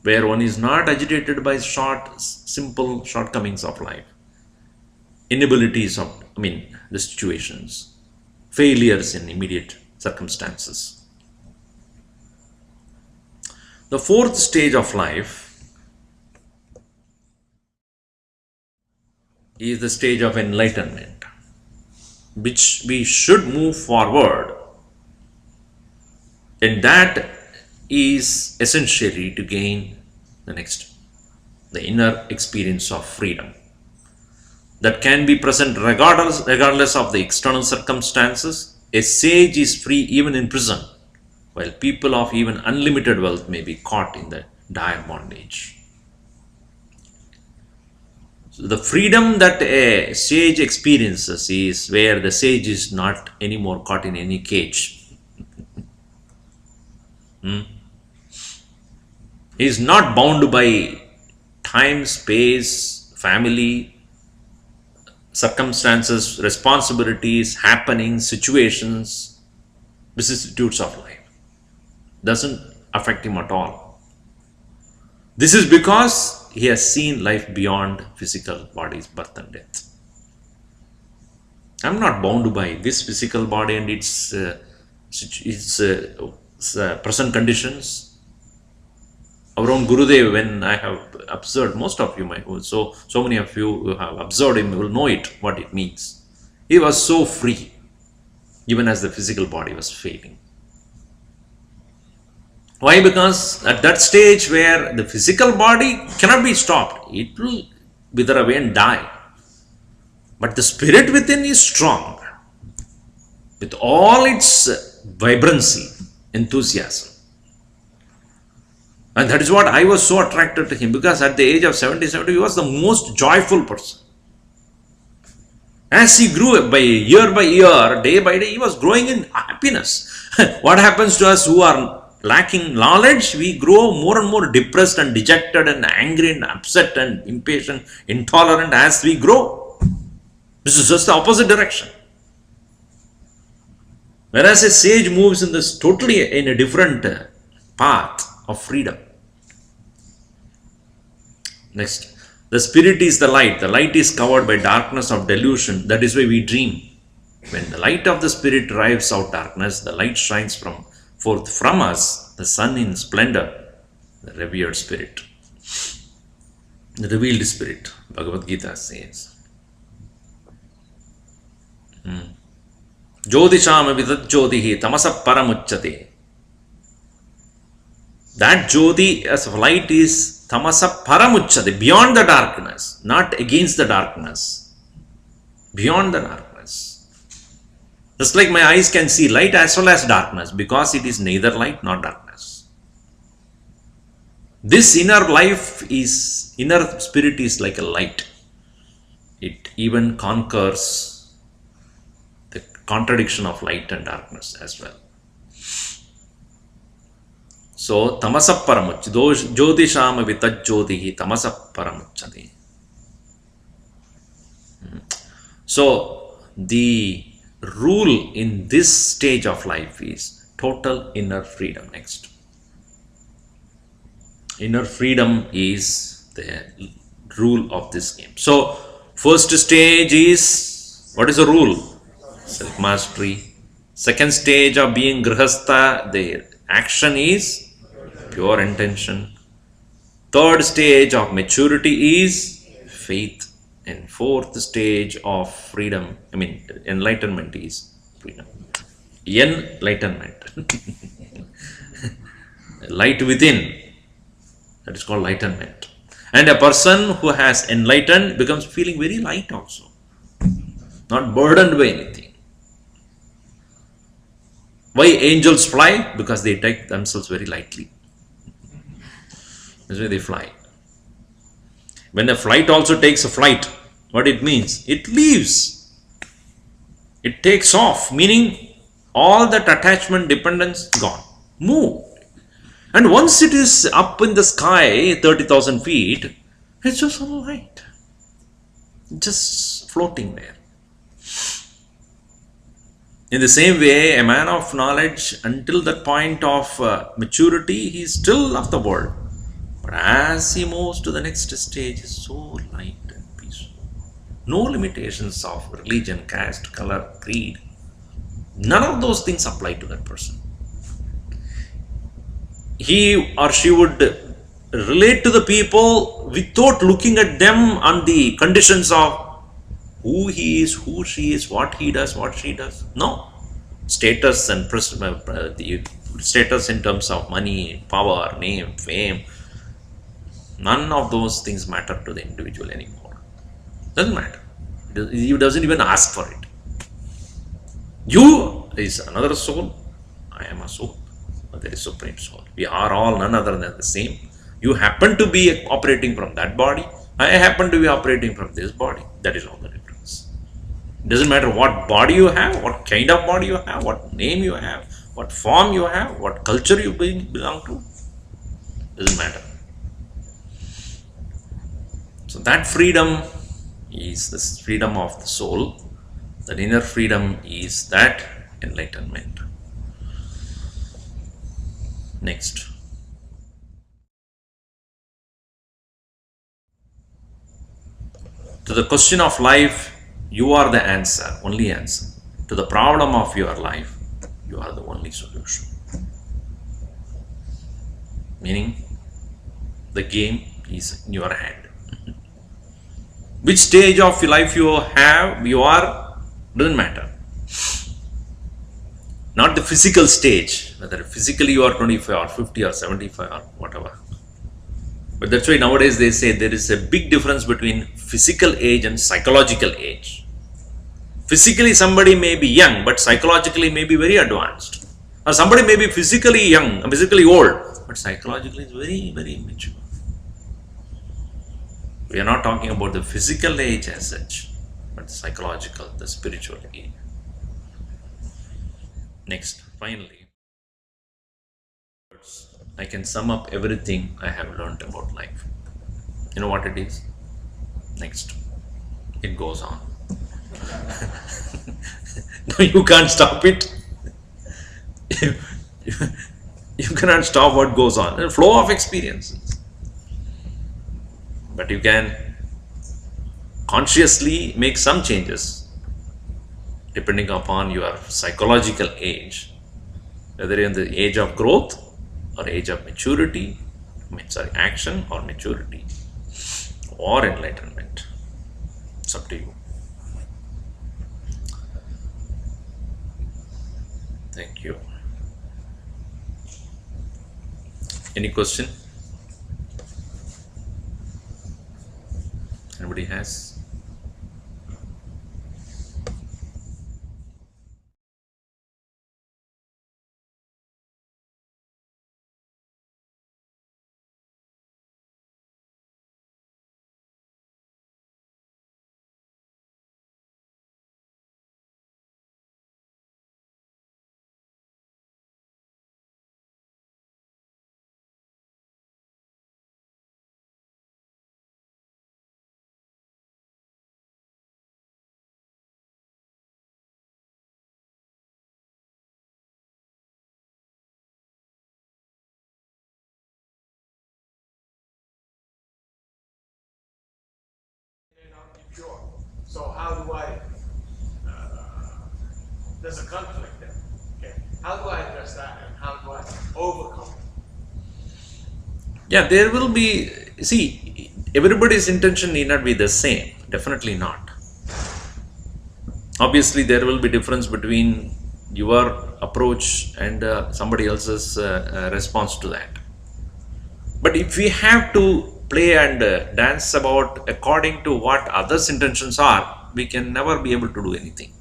where one is not agitated by simple shortcomings of life, inabilities of, the situations, failures in immediate circumstances. The fourth stage of life is the stage of enlightenment, which we should move forward, and that is essentially to gain the inner experience of freedom that can be present regardless of the external circumstances. A sage is free even in prison, while people of even unlimited wealth may be caught in the dire bondage. So the freedom that a sage experiences is where the sage is not anymore caught in any cage. He is not bound by time, space, family, circumstances, responsibilities, happenings, situations, vicissitudes of life. Doesn't affect him at all. This is because he has seen life beyond physical body's birth and death. I'm not bound by this physical body and its present conditions. Our own Gurudev, when I have observed, most of you might, so many of you who have observed him will know it, what it means. He was so free, even as the physical body was failing. Why? Because at that stage where the physical body cannot be stopped, it will wither away and die. But the spirit within is strong, with all its vibrancy, enthusiasm. And that is what I was so attracted to him, because at the age of 77, he was the most joyful person. As he grew by year, day by day, he was growing in happiness. What happens to us who are lacking knowledge? We grow more and more depressed and dejected and angry and upset and impatient, intolerant as we grow. This is just the opposite direction. Whereas a sage moves in this totally in a different path of freedom. Next, the spirit is the light. The light is covered by darkness of delusion. That is why we dream. When the light of the spirit drives out darkness, the light shines forth from us, the sun in splendor, the revered spirit. The revealed spirit, Bhagavad Gita says. Jyotisham vidat jyotihi tamasa paramuchyate. That jyoti as of light is tamasa paramuchyate, beyond the darkness, not against the darkness, beyond the darkness. Just like my eyes can see light as well as darkness, because it is neither light nor darkness. This inner spirit is like a light. It even conquers the contradiction of light and darkness as well. So, tamasa paramuchyate, jyotisham vitat jyotihi tamasa paramuchyate. So, the rule in this stage of life is total inner freedom. Next, inner freedom is the rule of this game. So, first stage is, what is the rule? Self-mastery. Second stage of being grihastha, the action is pure intention. Third stage of maturity is faith. And fourth stage of freedom, enlightenment is freedom. Enlightenment. Light within. That is called enlightenment. And a person who has enlightened becomes feeling very light also. Not burdened by anything. Why angels fly? Because they take themselves very lightly. That's why they fly. When a flight also takes a flight, what it means? It leaves. It takes off, meaning all that attachment, dependence, gone. Move. And once it is up in the sky, 30,000 feet, it's just a light. Just floating there. In the same way, a man of knowledge, until that point of maturity, he is still of the world. But as he moves to the next stage, is so light and peaceful. No limitations of religion, caste, color, creed. None of those things apply to that person. He or she would relate to the people without looking at them on the conditions of who he is, who she is, what he does, what she does. No. Status and the status in terms of money, power, name, fame. None of those things matter to the individual anymore. Doesn't matter. He doesn't even ask for it. You is another soul. I am a soul. There is Supreme Soul. We are all none other than the same. You happen to be operating from that body. I happen to be operating from this body. That is all the difference. It doesn't matter what body you have, what kind of body you have, what name you have, what form you have, what culture you belong to, doesn't matter. So that freedom is the freedom of the soul. That inner freedom is that enlightenment. Next. To the question of life, you are the answer, only answer. To the problem of your life, you are the only solution. Meaning, the game is in your hand. Which stage of life you are, doesn't matter. Not the physical stage, whether physically you are 25 or 50 or 75 or whatever. But that's why nowadays they say there is a big difference between physical age and psychological age. Physically somebody may be young, but psychologically may be very advanced. Or somebody may be physically young, physically old, but psychologically is very, very immature. We are not talking about the physical age as such, but the psychological, the spiritual age. Next, finally, I can sum up everything I have learned about life. You know what it is? Next. It goes on. No, you can't stop it. You cannot stop what goes on. A flow of experiences. But you can consciously make some changes depending upon your psychological age, whether you're in the age of growth or age of maturity, action or maturity or enlightenment. It's up to you. Thank you. Any question? Anybody has? Sure. So how do I, there's a conflict there. Okay. How do I address that and how do I overcome it? Yeah, there will be, see, everybody's intention need not be the same. Definitely not. Obviously, there will be difference between your approach and somebody else's response to that. But if we have to play and dance about according to what others' intentions are, we can never be able to do anything.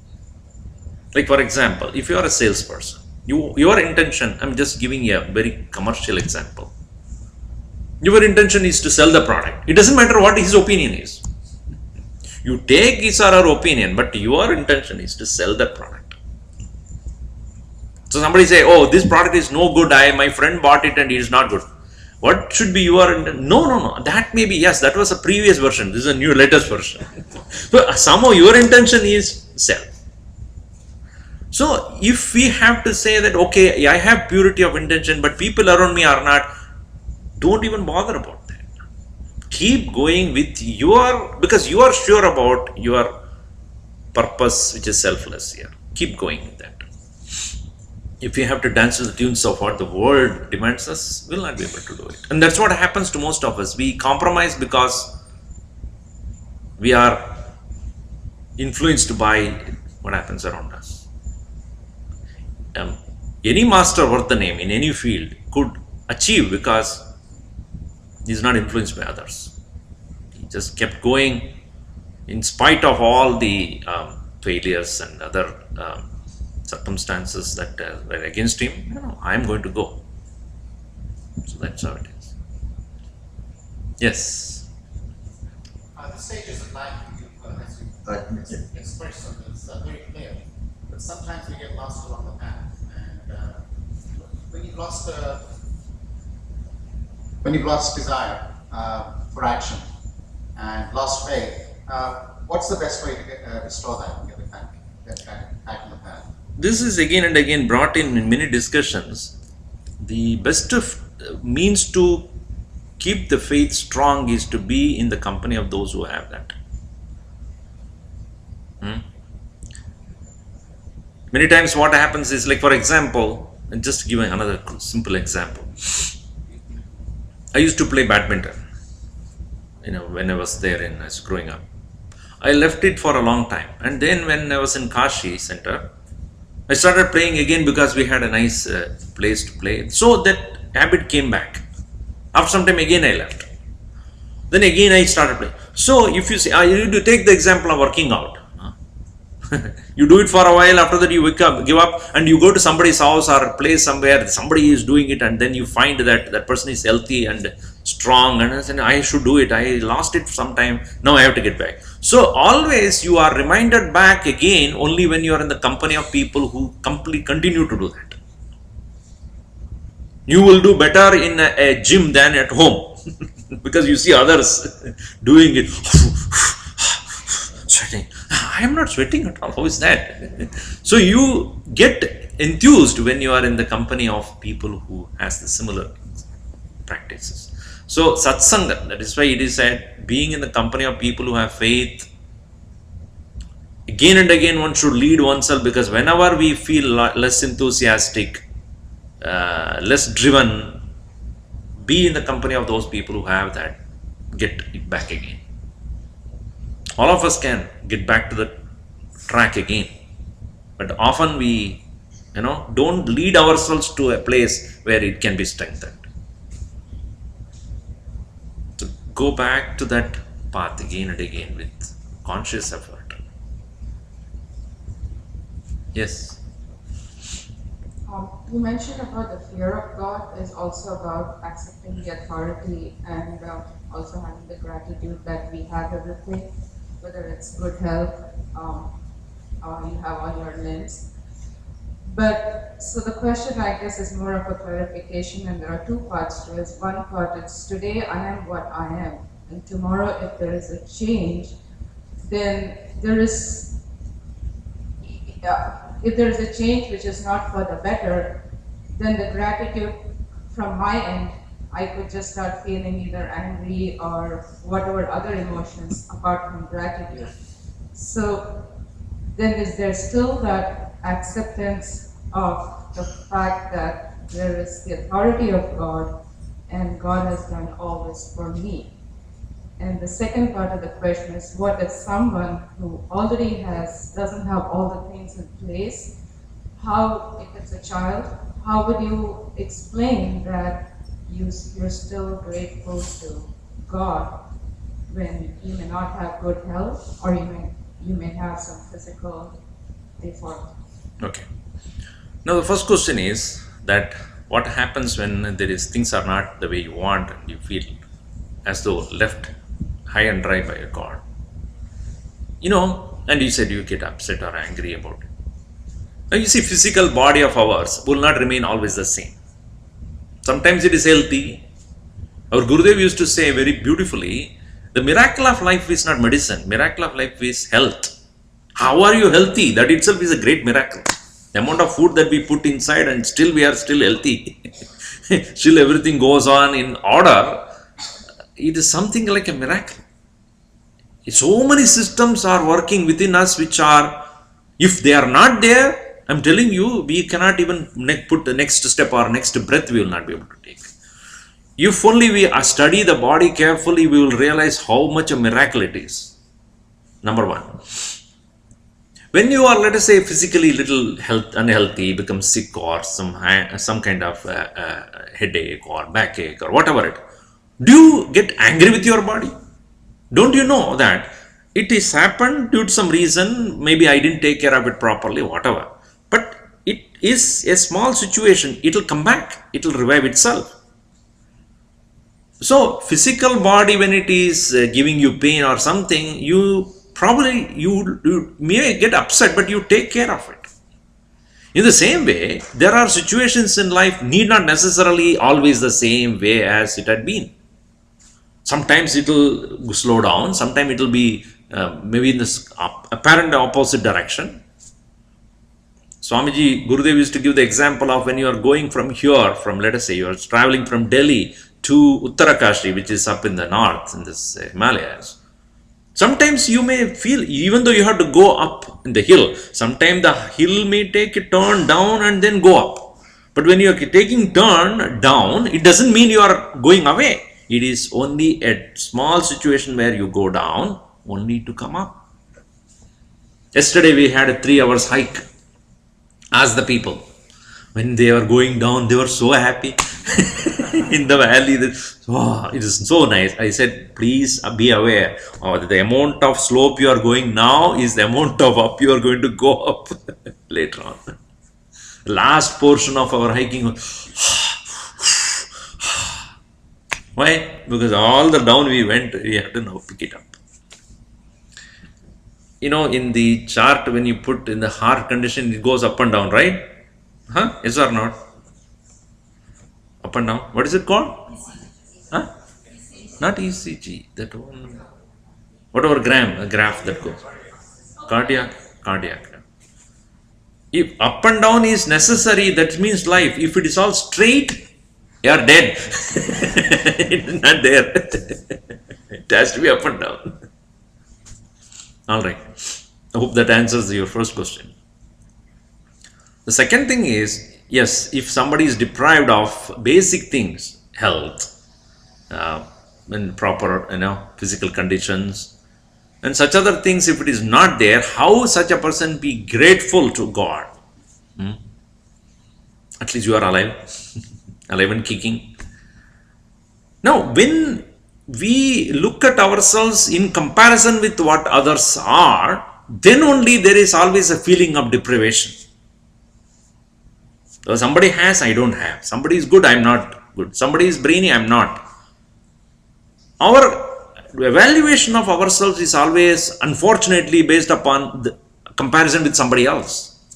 Like for example, if you are a salesperson, your intention, I'm just giving a very commercial example. Your intention is to sell the product. It doesn't matter what his opinion is. You take his or her opinion, but your intention is to sell that product. So somebody say, oh, this product is no good, my friend bought it and it is not good. What should be your intention? No. That may be, yes, that was a previous version. This is a new latest version. So somehow your intention is sell. So if we have to say that, okay, I have purity of intention, but people around me are not, don't even bother about that. Keep going with because you are sure about your purpose, which is selfless here. Keep going with that. If we have to dance to the tunes of what the world demands us, we'll not be able to do it. And that's what happens to most of us. We compromise because we are influenced by what happens around us. Any master worth the name in any field could achieve because he is not influenced by others. He just kept going in spite of all the failures and other circumstances that were against him. No, I am going to go. So that's how it is. Yes. The stages of life as you express them is very clear, but sometimes we get lost along the path, and when you've lost desire for action and lost faith, what's the best way to restore that and get it back on the path? This is again and again brought in many discussions. The best of means to keep the faith strong is to be in the company of those who have that. Many times what happens is, like for example, and just giving another simple example, I used to play badminton, when I was there I was growing up. I left it for a long time, and then when I was in Kashi center, I started playing again because we had a nice place to play. So that habit came back. After some time again I left. Then again I started playing. So if you say, you need to take the example of working out. You do it for a while, after that you give up, and you go to somebody's house or place somewhere, somebody is doing it, and then you find that that person is healthy and strong, and I said, I should do it. I lost it sometime, now I have to get back. So always you are reminded back again only when you are in the company of people who continue to do that. You will do better in a gym than at home because you see others doing it. Sweating. I am not sweating at all. How is that? So you get enthused when you are in the company of people who has the similar practices. So satsanga, that is why it is said, being in the company of people who have faith. Again and again one should lead oneself, because whenever we feel less enthusiastic, less driven, be in the company of those people who have that. Get it back again. All of us can get back to the track again, but often we don't lead ourselves to a place where it can be strengthened. So go back to that path again and again with conscious effort. Yes. You mentioned about the fear of God is also about accepting the authority and also having the gratitude that we have everything, whether it's good health, you have all your limbs. But so the question, I guess, is more of a clarification, and there are two parts to it. One part is, today I am what I am, and tomorrow if there is a change, then there is, if there is a change which is not for the better, then the gratitude from my end, I could just start feeling either angry or whatever other emotions apart from gratitude. So then is there still that acceptance of the fact that there is the authority of God and God has done all this for me? And the second part of the question is, what if someone who already doesn't have all the things in place, if it's a child, how would you explain that you're still grateful to God when you may not have good health, or you may have some physical default? Okay. Now the first question is that what happens when things are not the way you want and you feel as though left high and dry by a God. And you said you get upset or angry about it. Now you see, physical body of ours will not remain always the same. Sometimes it is healthy. Our Gurudev used to say very beautifully, the miracle of life is not medicine, miracle of life is health. How are you healthy? That itself is a great miracle. The amount of food that we put inside and still we are still healthy. Still everything goes on in order. It is something like a miracle. So many systems are working within us which are, if they are not there, I'm telling you, we cannot even put the next step or next breath we will not be able to take. If only we study the body carefully, we will realize how much a miracle it is. Number one. When you are, let us say, physically little unhealthy, become sick or some kind of headache or backache or whatever do you get angry with your body? Don't you know that it is happened due to some reason, maybe I didn't take care of it properly, whatever. But it is a small situation, it will come back, it will revive itself. So physical body, when it is giving you pain or something, you may get upset, but you take care of it. In the same way, there are situations in life need not necessarily always the same way as it had been. Sometimes it will slow down, sometimes it will be maybe in this apparent opposite direction. Swamiji Gurudev used to give the example of when you are going from here, from let us say you are traveling from Delhi to Uttarakashi, which is up in the north in this Himalayas. Sometimes you may feel, even though you have to go up in the hill, sometimes the hill may take a turn down and then go up. But when you are taking turn down, it doesn't mean you are going away. It is only a small situation where you go down only to come up. Yesterday we had a 3 hours hike. Ask the people. When they were going down, they were so happy. In the valley, it is so nice. I said, please be aware the amount of slope you are going now is the amount of up you are going to go up later on. Last portion of our hiking was why? Because all the down we went, we have to now pick it up. You know, in the chart, when you put in the heart condition, it goes up and down, right? Huh? Yes or not? Up and down. What is it called? Huh? Not ECG. That one. Whatever graph that goes. Cardiac. If up and down is necessary, that means life. If it is all straight, you are dead. It is not there. It has to be up and down. All right. I hope that answers your first question. The second thing is, yes, if somebody is deprived of basic things, health, and proper, physical conditions, and such other things, if it is not there, how such a person be grateful to God? At least you are alive, alive and kicking. Now, when we look at ourselves in comparison with what others are, then only there is always a feeling of deprivation. So somebody has, I don't have. Somebody is good, I am not good. Somebody is brainy, I am not. Our evaluation of ourselves is always, unfortunately, based upon the comparison with somebody else.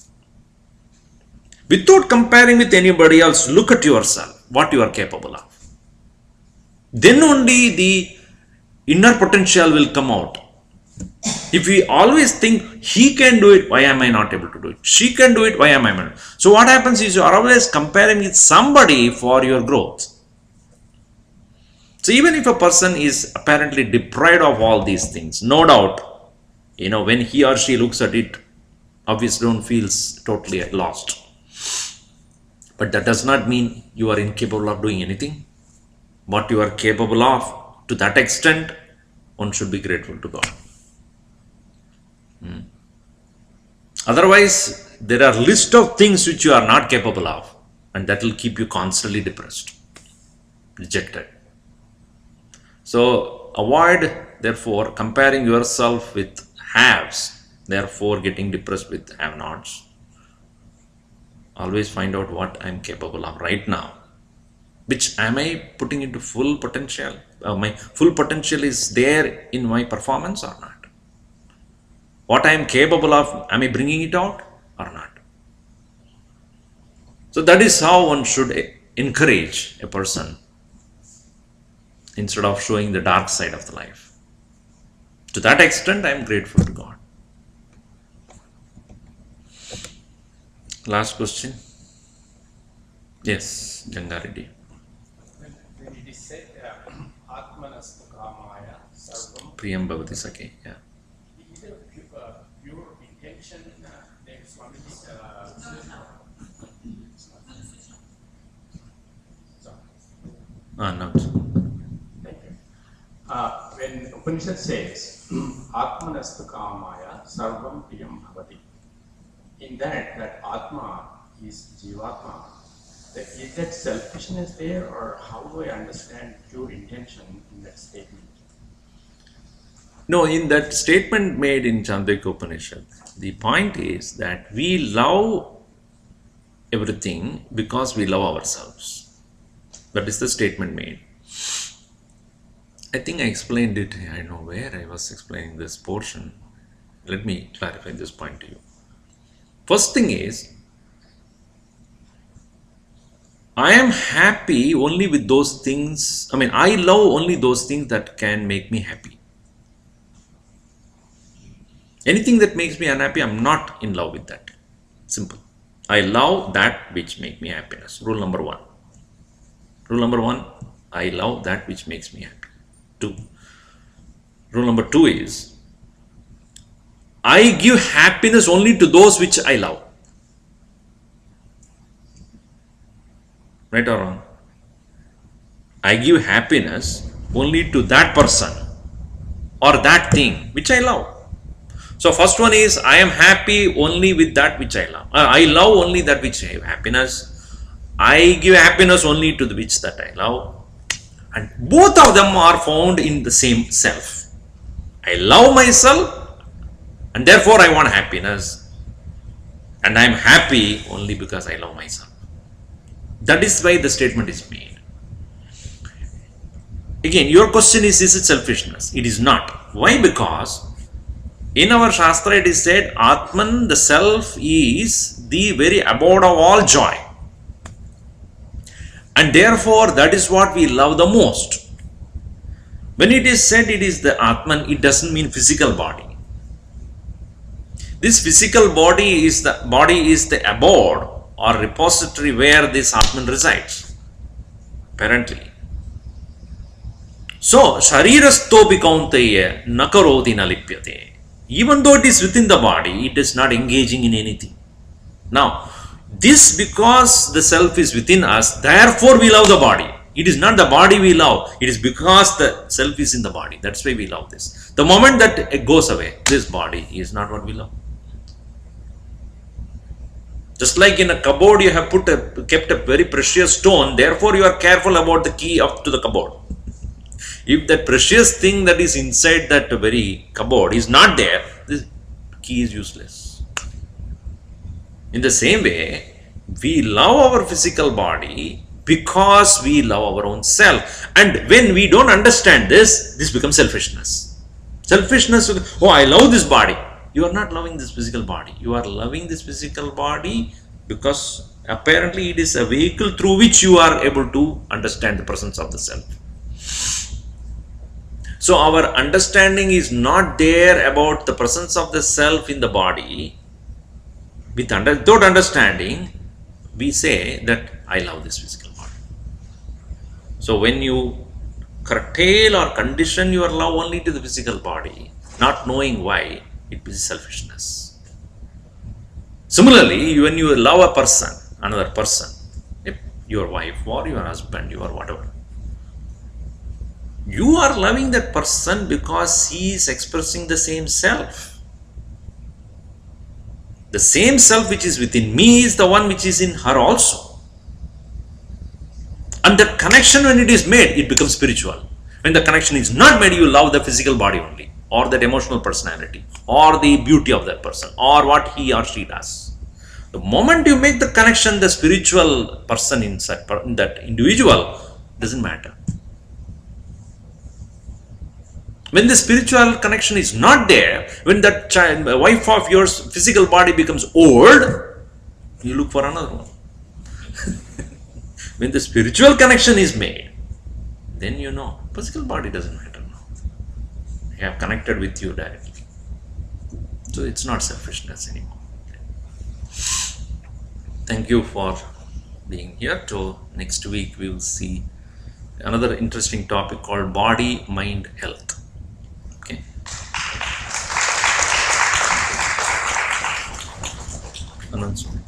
Without comparing with anybody else, look at yourself, what you are capable of. Then only the inner potential will come out. If we always think, he can do it, why am I not able to do it? She can do it, why am I not? So what happens is you are always comparing with somebody for your growth. So even if a person is apparently deprived of all these things, no doubt, when he or she looks at it, obviously don't feels totally lost. But that does not mean you are incapable of doing anything. What you are capable of, to that extent, one should be grateful to God. Otherwise, there are list of things which you are not capable of, and that will keep you constantly depressed, rejected. So avoid, therefore, comparing yourself with haves, therefore getting depressed with have-nots. Always find out what I am capable of right now. Which am I putting into full potential? My full potential is there in my performance or not? What I am capable of, am I bringing it out or not? So that is how one should encourage a person instead of showing the dark side of the life. To that extent, I am grateful to God. Last question. Yes, Jangareddy. When it is said, Atmanastu Kamaya Sarvam, Priyam Bhavati Sakhe. Yeah. is it pure intention? There is one No. Thank you. When Upanishad says, Atmanastu Kamaya Sarvam Priyam Bhavati, in that Atma is Jivatma. Is that selfishness there, or how do I understand pure intention in that statement? No, in that statement made in Chandogya Upanishad, the point is that we love everything because we love ourselves. That is the statement made. I think I explained it, I don't know where I was explaining this portion. Let me clarify this point to you. First thing is, I am happy only with those things. I love only those things that can make me happy. Anything that makes me unhappy, I'm not in love with that. Simple. I love that which makes me happiness. Rule number one. Rule number one, I love that which makes me happy. 2. Rule number 2 is, I give happiness only to those which I love. Right or wrong? I give happiness only to that person or that thing which I love. So first one is, I am happy only with that which I love. I love only that which I have happiness. I give happiness only to the which that I love. And both of them are found in the same self. I love myself and therefore I want happiness. And I am happy only because I love myself. That is why the statement is made. Again, your question is it selfishness? It is not. Why? Because in our Shastra it is said, Atman, the self, is the very abode of all joy. And therefore, that is what we love the most. When it is said it is the Atman, it doesn't mean physical body. This physical body is the abode or repository where this Atman resides, apparently. So, Sharirastopi Kaunteya Nakaroti Nalipyate. Even though it is within the body, it is not engaging in anything. Now, this because the self is within us, therefore we love the body. It is not the body we love, it is because the self is in the body. That's why we love this. The moment that it goes away, this body is not what we love. Just like in a cupboard, you have kept a very precious stone, therefore you are careful about the key up to the cupboard. If that precious thing that is inside that very cupboard is not there, this key is useless. In the same way, we love our physical body because we love our own self. And when we don't understand this becomes selfishness. Selfishness, oh, I love this body. You are not loving this physical body. You are loving this physical body because apparently it is a vehicle through which you are able to understand the presence of the self. So our understanding is not there about the presence of the self in the body. Without understanding, we say that I love this physical body. So when you curtail or condition your love only to the physical body, not knowing why, it is selfishness. Similarly, when you love a person, another person, your wife or your husband, your whatever, you are loving that person because he is expressing the same self. The same self which is within me is the one which is in her also. And the connection, when it is made, it becomes spiritual. When the connection is not made, you love the physical body only, or that emotional personality, or the beauty of that person, or what he or she does. The moment you make the connection, the spiritual person inside that individual, doesn't matter. When the spiritual connection is not there, when that wife of yours physical body becomes old, you look for another one. When the spiritual connection is made, then you know, physical body doesn't matter now. I have connected with you directly. So it's not selfishness anymore. Thank you for being here. Till next week, we will see another interesting topic called body, mind, health. Okay. Announcement.